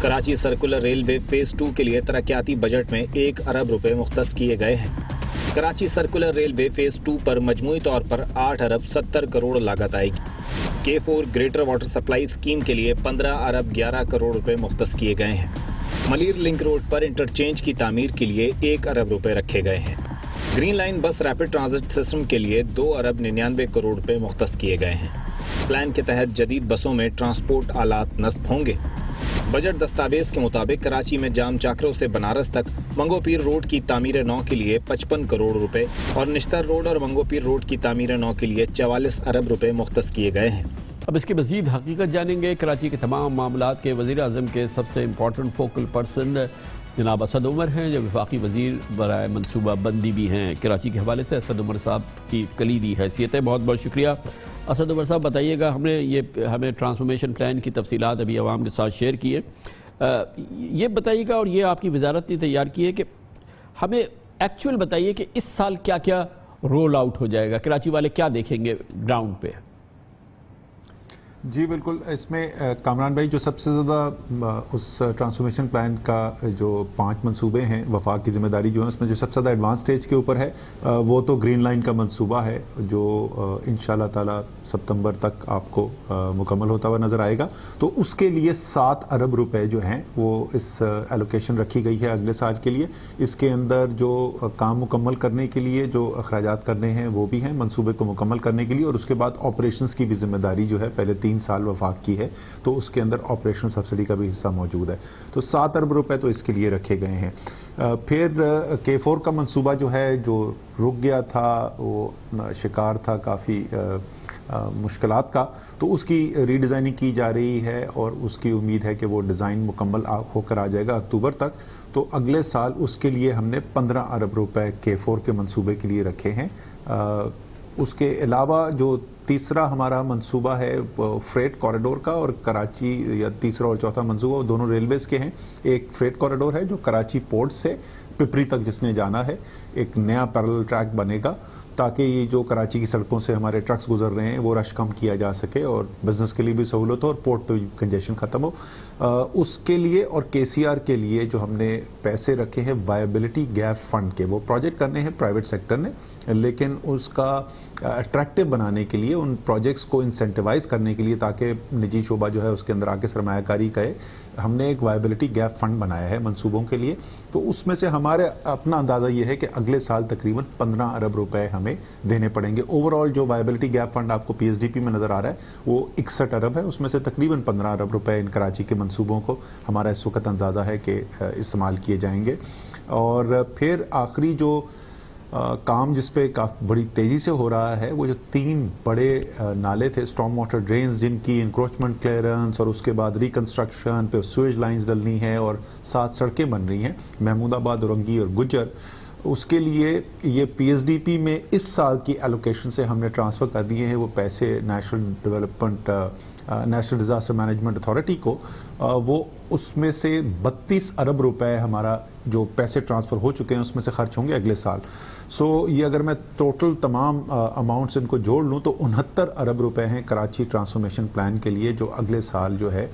کراچی سرکولر ریلوے فیز 2 کے لیے ترقیاتی بجٹ میں 1 ارب روپے مختص کیے گئے ہیں. کراچی سرکولر ریلوے فیز 2 پر مجموعی طور پر 8 ارب 70 کروڑ لاگت آئے گی. K4 greater water supply scheme کے لیے 15 ارب 11 کروڑ روپے مختص کیے گئے ہیں. ملیر لنک روڈ پر انٹرچینج کی تعمیر کے لیے 1 ارب روپے رکھے گئے ہیں. Green line bus rapid transit system کے لیے 2 ارب 99 کروڑ روپے مختص کیے گئے ہیں. پلان کے تحت جدید بسوں میں ٹرانسپورٹ آلات نصب ہوں گے. بجٹ دستاویز کے مطابق کراچی میں جام چاکروں سے بنارس تک منگو پیر روڈ کی تعمیر نو کے لیے 55 کروڑ روپے اور نشتر روڈ اور منگو پیر روڈ کی تعمیر نو کے لیے 44 ارب روپے مختص کیے گئے ہیں. اب اس کی مزید حقیقت جانیں گے. کراچی کے تمام معاملات کے وزیر اعظم کے سب سے امپورٹنٹ فوکل پرسن جناب اسد عمر ہیں, جو وفاقی وزیر برائے منصوبہ بندی بھی ہیں. کراچی کے حوالے سے اسد عمر صاحب کی کلیدی حیثیت ہے. بہت بہت شکریہ. اسد عمر صاحب بتائیے گا, ہمیں ٹرانسفارمیشن پلان کی تفصیلات ابھی عوام کے ساتھ شیئر کیے, یہ بتائیے گا, اور یہ آپ کی وزارت نے تیار کی ہے کہ ہمیں ایکچول بتائیے کہ اس سال کیا کیا رول آؤٹ ہو جائے گا؟ کراچی والے کیا دیکھیں گے گراؤنڈ پہ؟ جی بالکل، اس میں کامران بھائی جو سب سے زیادہ اس ٹرانسفارمیشن پلان کا جو 5 منصوبے ہیں وفاق کی ذمہ داری جو ہے اس میں جو سب سے زیادہ ایڈوانس سٹیج کے اوپر ہے وہ تو گرین لائن کا منصوبہ ہے جو انشاءاللہ تعالی ستمبر تک آپ کو مکمل ہوتا ہوا نظر آئے گا. تو اس کے لیے 7 ارب روپے جو ہیں وہ اس ایلوکیشن رکھی گئی ہے اگلے سال کے لیے. اس کے اندر جو کام مکمل کرنے کے لیے جو اخراجات کرنے ہیں وہ بھی ہیں منصوبے کو مکمل کرنے کے لیے، اور اس کے بعد آپریشنز کی بھی ذمہ داری جو ہے پہلے 3 سال وفاق کی ہے تو اس کے اندر آپریشن سبسڈی کا بھی حصہ موجود ہے. تو 7 ارب روپے تو اس کے لیے رکھے گئے ہیں. پھر K4 کا منصوبہ جو ہے جو رک گیا تھا، وہ شکار تھا کافی مشکلات کا، تو اس کی ری ڈیزائننگ کی جا رہی ہے اور اس کی امید ہے کہ وہ ڈیزائن مکمل ہو کر آ جائے گا اکتوبر تک. تو اگلے سال اس کے لیے ہم نے 15 ارب روپے K4 کے منصوبے کے لیے رکھے ہیں. اس کے علاوہ جو تیسرا ہمارا منصوبہ ہے فریٹ کوریڈور کا، اور کراچی یا تیسرا اور چوتھا منصوبہ وہ دونوں ریلویز کے ہیں. ایک فریٹ کوریڈور ہے جو کراچی پورٹ سے پپری تک جس نے جانا ہے، ایک نیا پیرلل ٹریک بنے گا تاکہ یہ جو کراچی کی سڑکوں سے ہمارے ٹرکس گزر رہے ہیں وہ رش کم کیا جا سکے اور بزنس کے لیے بھی سہولت ہو اور پورٹ پہ کنجیشن ختم ہو. اس کے لیے اور KCR کے لیے جو ہم نے پیسے رکھے ہیں وائبلٹی گیپ فنڈ کے، وہ پروجیکٹ کرنے ہیں پرائیویٹ سیکٹر نے، لیکن اس کا اٹریکٹیو بنانے کے لیے، ان پروجیکٹس کو انسینٹیوائز کرنے کے لیے تاکہ نجی شعبہ جو ہے اس کے اندر آ کے سرمایہ کاری کرے، ہم نے ایک وائبلٹی گیپ فنڈ بنایا ہے منصوبوں کے لیے. تو اس میں سے ہمارے اپنا اندازہ یہ ہے کہ اگلے سال تقریباً 15 ارب روپے ہمیں دینے پڑیں گے. اوور آل جو وائبلٹی گیپ فنڈ آپ کو PSDP میں نظر آ رہا ہے وہ 61 ارب ہے، اس میں سے تقریباً 15 ارب روپے ان کراچی کے منصوبوں کو ہمارا اس وقت اندازہ ہے کہ استعمال کیے جائیں گے. اور پھر آخری جو کام جس پہ کافی بڑی تیزی سے ہو رہا ہے وہ جو 3 بڑے نالے تھے اسٹارم واٹر ڈرینز، جن کی انکروچمنٹ کلیئرنس اور اس کے بعد ریکنسٹرکشن پہ سویج لائنز ڈلنی ہیں اور 7 سڑکیں بن رہی ہیں محمود آباد، اورنگی اور گجر. اس کے لیے یہ PSDP میں اس سال کی ایلوکیشن سے ہم نے ٹرانسفر کر دیے ہیں وہ پیسے نیشنل ڈیزاسٹر مینجمنٹ اتھارٹی کو. وہ اس میں سے 32 ارب روپے ہمارا جو پیسے ٹرانسفر ہو چکے ہیں اس میں سے خرچ ہوں گے اگلے سال. سو یہ اگر میں ٹوٹل تمام اماؤنٹس ان کو جوڑ لوں تو 69 ارب روپے ہیں کراچی ٹرانسفارمیشن پلان کے لیے جو اگلے سال جو ہے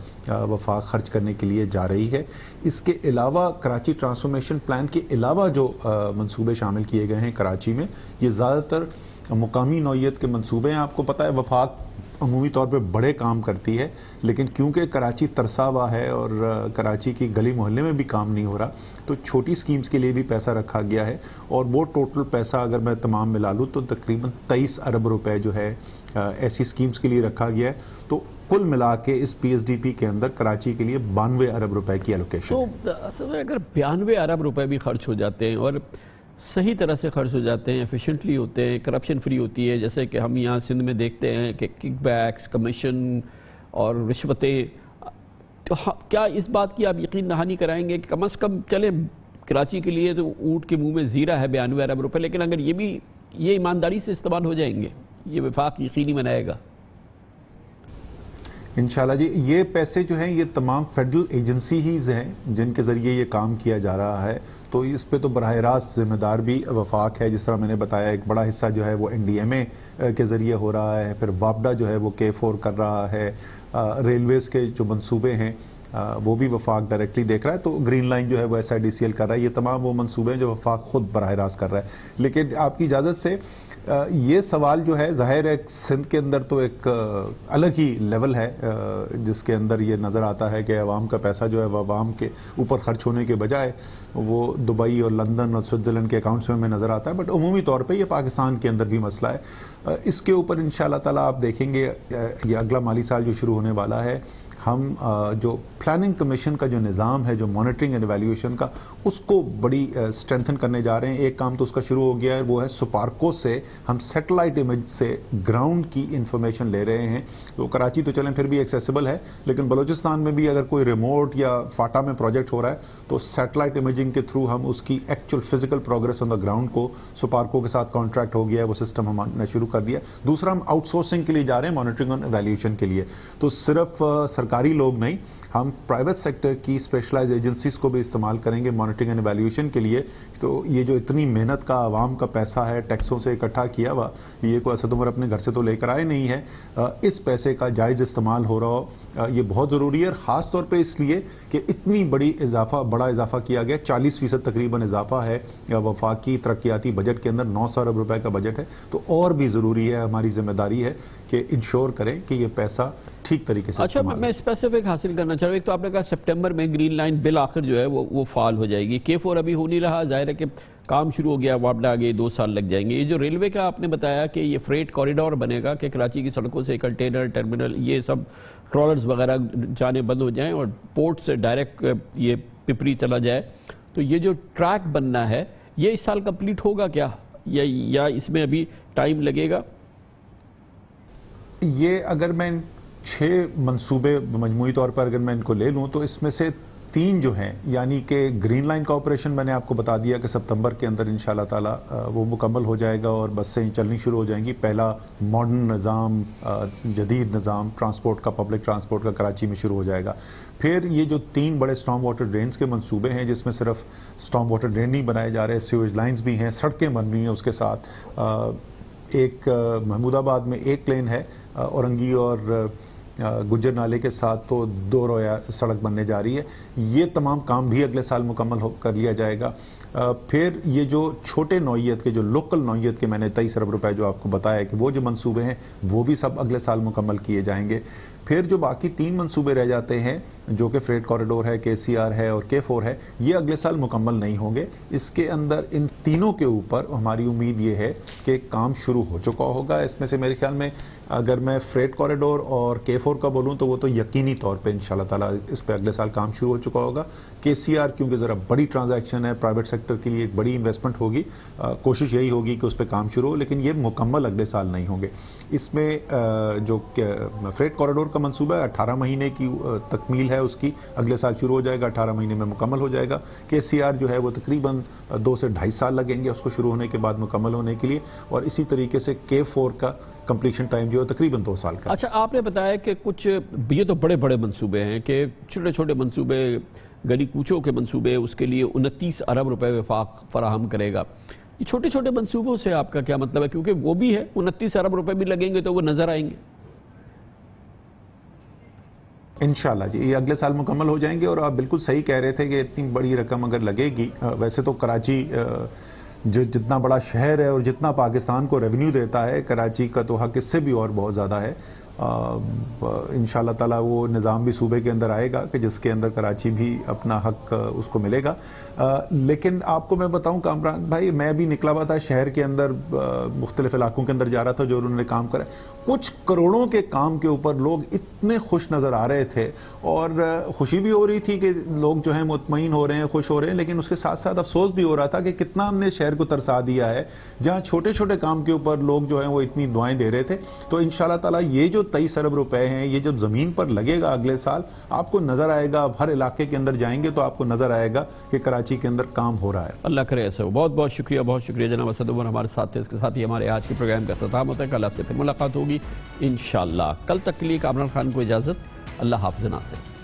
وفاق خرچ کرنے کے لیے جا رہی ہے. اس کے علاوہ کراچی ٹرانسفارمیشن پلان کے علاوہ جو منصوبے شامل کیے گئے ہیں کراچی میں، یہ زیادہ تر مقامی نوعیت کے منصوبے ہیں. آپ کو پتہ ہے وفاق عمومی طور پہ بڑے کام کرتی ہے، لیکن کیونکہ کراچی ترسا ہوا ہے اور کراچی کی گلی محلے میں بھی کام نہیں ہو رہا تو چھوٹی سکیمز کے لیے بھی پیسہ رکھا گیا ہے. اور وہ ٹوٹل پیسہ اگر میں تمام ملا لوں تو تقریباً 23 ارب روپے جو ہے ایسی سکیمز کے لیے رکھا گیا ہے. تو کل ملا کے اس PSDP کے اندر کراچی کے لیے 92 ارب روپے کی ایلوکیشن. تو اصل میں اگر 92 ارب روپے بھی خرچ ہو جاتے ہیں اور صحیح طرح سے خرچ ہو جاتے ہیں، ایفیشنٹلی ہوتے ہیں، کرپشن فری ہوتی ہے، جیسے کہ ہم یہاں سندھ میں دیکھتے ہیں کہ کک بیکس، کمیشن اور رشوتیں، تو کیا اس بات کی آپ یقین دہانی کرائیں گے کہ کم از کم چلیں کراچی کے لیے تو اونٹ کے منہ میں زیرہ ہے 92 ارب روپے، لیکن اگر یہ ایمانداری سے استعمال ہو جائیں گے یہ وفاق یقینی بنائے گا؟ انشاءاللہ جی، یہ پیسے جو ہیں یہ تمام فیڈرل ایجنسیز ہیں جن کے ذریعے یہ کام کیا جا رہا ہے، تو اس پہ تو براہ راست ذمہ دار بھی وفاق ہے. جس طرح میں نے بتایا ایک بڑا حصہ جو ہے وہ NDMA کے ذریعے ہو رہا ہے، پھر وابڈا جو ہے وہ K4 کر رہا ہے، ریلویز کے جو منصوبے ہیں وہ بھی وفاق ڈائریکٹلی دیکھ رہا ہے، تو گرین لائن جو ہے وہ SIDCL کر رہا ہے. یہ تمام وہ منصوبے ہیں جو وفاق خود براہ راست کر رہا ہے. لیکن آپ کی اجازت سے یہ سوال جو ہے ظاہر ہے سندھ کے اندر تو ایک الگ ہی لیول ہے جس کے اندر یہ نظر آتا ہے کہ عوام کا پیسہ جو ہے وہ عوام کے اوپر خرچ ہونے کے بجائے وہ دبئی اور لندن اور سوئٹزرلینڈ کے اکاؤنٹس میں نظر آتا ہے. بٹ عمومی طور پہ یہ پاکستان کے اندر بھی مسئلہ ہے. اس کے اوپر انشاءاللہ تعالیٰ آپ دیکھیں گے یہ اگلا مالی سال جو شروع ہونے والا ہے، ہم جو پلاننگ کمیشن کا جو نظام ہے جو مانیٹرنگ اینڈ ایویلیوشن کا، اس کو بڑی اسٹرینتھن کرنے جا رہے ہیں. ایک کام تو اس کا شروع ہو گیا ہے، وہ ہے سپارکو سے ہم سیٹلائٹ امیج سے گراؤنڈ کی انفارمیشن لے رہے ہیں. تو کراچی تو چلیں پھر بھی ایکسیسیبل ہے، لیکن بلوچستان میں بھی اگر کوئی ریموٹ یا فاٹا میں پروجیکٹ ہو رہا ہے تو سیٹلائٹ امیجنگ کے تھرو ہم اس کی actual physical progress on the ground کو سپارکو کے ساتھ کانٹریکٹ ہو گیا ہے، وہ سسٹم ہم نے شروع کر دیا. دوسرا ہم آؤٹ سورسنگ کے لیے جا رہے ہیں مانیٹرنگ اور ایویلیوشن کے لیے. تو صرف سرکاری لوگ نہیں، ہم پرائیویٹ سیکٹر کی اسپیشلائز ایجنسیز کو بھی استعمال کریں گے مانیٹرنگ اینڈ ایویلیویشن کے لیے. تو یہ جو اتنی محنت کا عوام کا پیسہ ہے ٹیکسوں سے اکٹھا کیا ہوا, یہ کوئی اسد عمر اپنے گھر سے تو لے کر آئے نہیں ہے, اس پیسے کا جائز استعمال ہو رہا ہو, یہ بہت ضروری ہے. اور خاص طور پہ اس لیے کہ اتنی بڑا اضافہ کیا گیا, 40% تقریباً اضافہ ہے وفاقی ترقیاتی بجٹ کے اندر, 900 ارب روپے کا بجٹ ہے. تو اور بھی ضروری ہے, ہماری ذمہ داری ہے کہ انشور کریں کہ یہ پیسہ ٹھیک طریقے سے. اچھا, میں اسپیسیفک حاصل کرنا چاہ رہا ہوں. ایک تو آپ نے کہا سپٹمبر میں گرین لائن بالآخر جو ہے وہ فعال ہو جائے گی. K4 ابھی ہو نہیں رہا, ظاہر ہے کہ کام شروع ہو گیا, وابڈا آگے 2 سال لگ جائیں گے. یہ جو ریلوے کا آپ نے بتایا کہ یہ فریٹ کوریڈور بنے گا کہ کراچی کی سڑکوں سے کنٹینر ٹرمینل یہ سب ٹرالرز وغیرہ جانے بند ہو جائیں اور پورٹ سے ڈائریکٹ یہ پپری چلا جائے, تو یہ جو ٹریک بننا ہے یہ اس سال کمپلیٹ ہوگا کیا, یا اس میں ابھی ٹائم لگے گا؟ یہ اگر میں 6 منصوبے مجموعی طور پر اگر میں ان کو لے لوں تو اس میں سے 3 جو ہیں, یعنی کہ گرین لائن کا آپریشن میں نے آپ کو بتا دیا کہ ستمبر کے اندر انشاءاللہ تعالی وہ مکمل ہو جائے گا اور بسیں چلنی شروع ہو جائیں گی. پہلا ماڈرن نظام, جدید نظام ٹرانسپورٹ کا, پبلک ٹرانسپورٹ کا کراچی میں شروع ہو جائے گا. پھر یہ جو 3 بڑے اسٹارم واٹر ڈرینز کے منصوبے ہیں, جس میں صرف اسٹارم واٹر ڈرین نہیں بنائے جا رہے, سیویج لائنز بھی ہیں, سڑکیں بن رہی ہیں. اس کے ساتھ ایک محمود آباد میں 1 لین ہے, اورنگی اور گجر نالے کے ساتھ تو 2 رویا سڑک بننے جا رہی ہے. یہ تمام کام بھی اگلے سال مکمل کر لیا جائے گا. پھر یہ جو چھوٹے نوعیت کے, جو لوکل نوعیت کے میں نے 23 ارب روپے جو آپ کو بتایا کہ وہ جو منصوبے ہیں وہ بھی سب اگلے سال مکمل کیے جائیں گے. پھر جو باقی 3 منصوبے رہ جاتے ہیں جو کہ فریٹ کوریڈور ہے, KCR ہے اور K4 ہے, یہ اگلے سال مکمل نہیں ہوں گے. اس کے اندر ان تینوں کے اوپر ہماری امید یہ ہے کہ کام شروع ہو چکا ہوگا. اس میں سے میرے خیال میں اگر میں فریٹ کوریڈور اور K4 کا بولوں تو وہ تو یقینی طور پہ انشاءاللہ تعالیٰ اس پہ اگلے سال کام شروع ہو چکا ہوگا. KCR کیونکہ ذرا بڑی ٹرانزیکشن ہے, پرائیویٹ سیکٹر کے لیے ایک بڑی انویسٹمنٹ ہوگی, کوشش یہی ہوگی کہ اس پہ کام شروع ہو, لیکن یہ مکمل اگلے سال نہیں ہوں گے. اس میں جو فریٹ کوریڈور کا منصوبہ ہے 18 مہینے کی تکمیل ہے اس کی, اگلے سال شروع ہو جائے گا, 18 مہینے میں مکمل ہو جائے گا. KCR جو ہے وہ تقریباً 2 سے 2.5 سال لگیں گے اس کو شروع ہونے کے بعد مکمل ہونے کے لیے, اور اسی طریقے سے K4 کا کمپلیشن ٹائم جو ہے تقریباً 2 سال کا. اچھا, آپ نے بتایا کہ کچھ یہ تو بڑے بڑے منصوبے ہیں کہ چھوٹے چھوٹے منصوبے, گلی کوچوں کے منصوبے, اس کے لیے 29 ارب روپے وفاق فراہم کرے گا. یہ چھوٹے چھوٹے منصوبوں سے آپ کا کیا مطلب ہے, کیونکہ وہ بھی ہے 29 ارب روپے بھی لگیں گے تو وہ نظر آئیں گے؟ انشاءاللہ جی یہ اگلے سال مکمل ہو جائیں گے. اور آپ بالکل صحیح کہہ رہے تھے کہ اتنی بڑی رقم اگر لگے گی, ویسے تو کراچی جو جتنا بڑا شہر ہے اور جتنا پاکستان کو ریونیو دیتا ہے, کراچی کا تو حق اس سے بھی اور بہت زیادہ ہے. انشاءاللہ تعالیٰ وہ نظام بھی صوبے کے اندر آئے گا کہ جس کے اندر کراچی بھی اپنا حق اس کو ملے گا. لیکن آپ کو میں بتاؤں کامران بھائی, میں بھی نکلا ہوا تھا شہر کے اندر, مختلف علاقوں کے اندر جا رہا تھا جو انہوں نے کام کرا, کچھ کروڑوں کے کام کے اوپر لوگ اتنے خوش نظر آ رہے تھے, اور خوشی بھی ہو رہی تھی کہ لوگ جو ہیں مطمئن ہو رہے ہیں, خوش ہو رہے ہیں, لیکن اس کے ساتھ ساتھ افسوس بھی ہو رہا تھا کہ کتنا ہم نے شہر کو ترسا دیا ہے جہاں چھوٹے چھوٹے کام کے اوپر لوگ جو ہیں وہ اتنی دعائیں دے رہے تھے. تو انشاءاللہ تعالیٰ یہ جو 23 ارب روپے ہیں, یہ جب زمین پر لگے گا اگلے سال, آپ کو نظر آئے گا. آپ ہر علاقے کے اندر جائیں گے تو آپ کو نظر آئے گا کہ کراچی کے اندر کام ہو رہا ہے. اللہ کرے ایسا ہو. بہت بہت شکریہ, بہت شکریہ جناب اسد عمر ہمارے ساتھ تھے. اس کے ساتھ ہی ہمارے آج کے پروگرام کا اختتام ہوتا ہے. کل آپ سے پھر ملاقات ہوگی انشاءاللہ. کل تک کے لیے کامران خان کو اجازت. اللہ حافظ ناصر.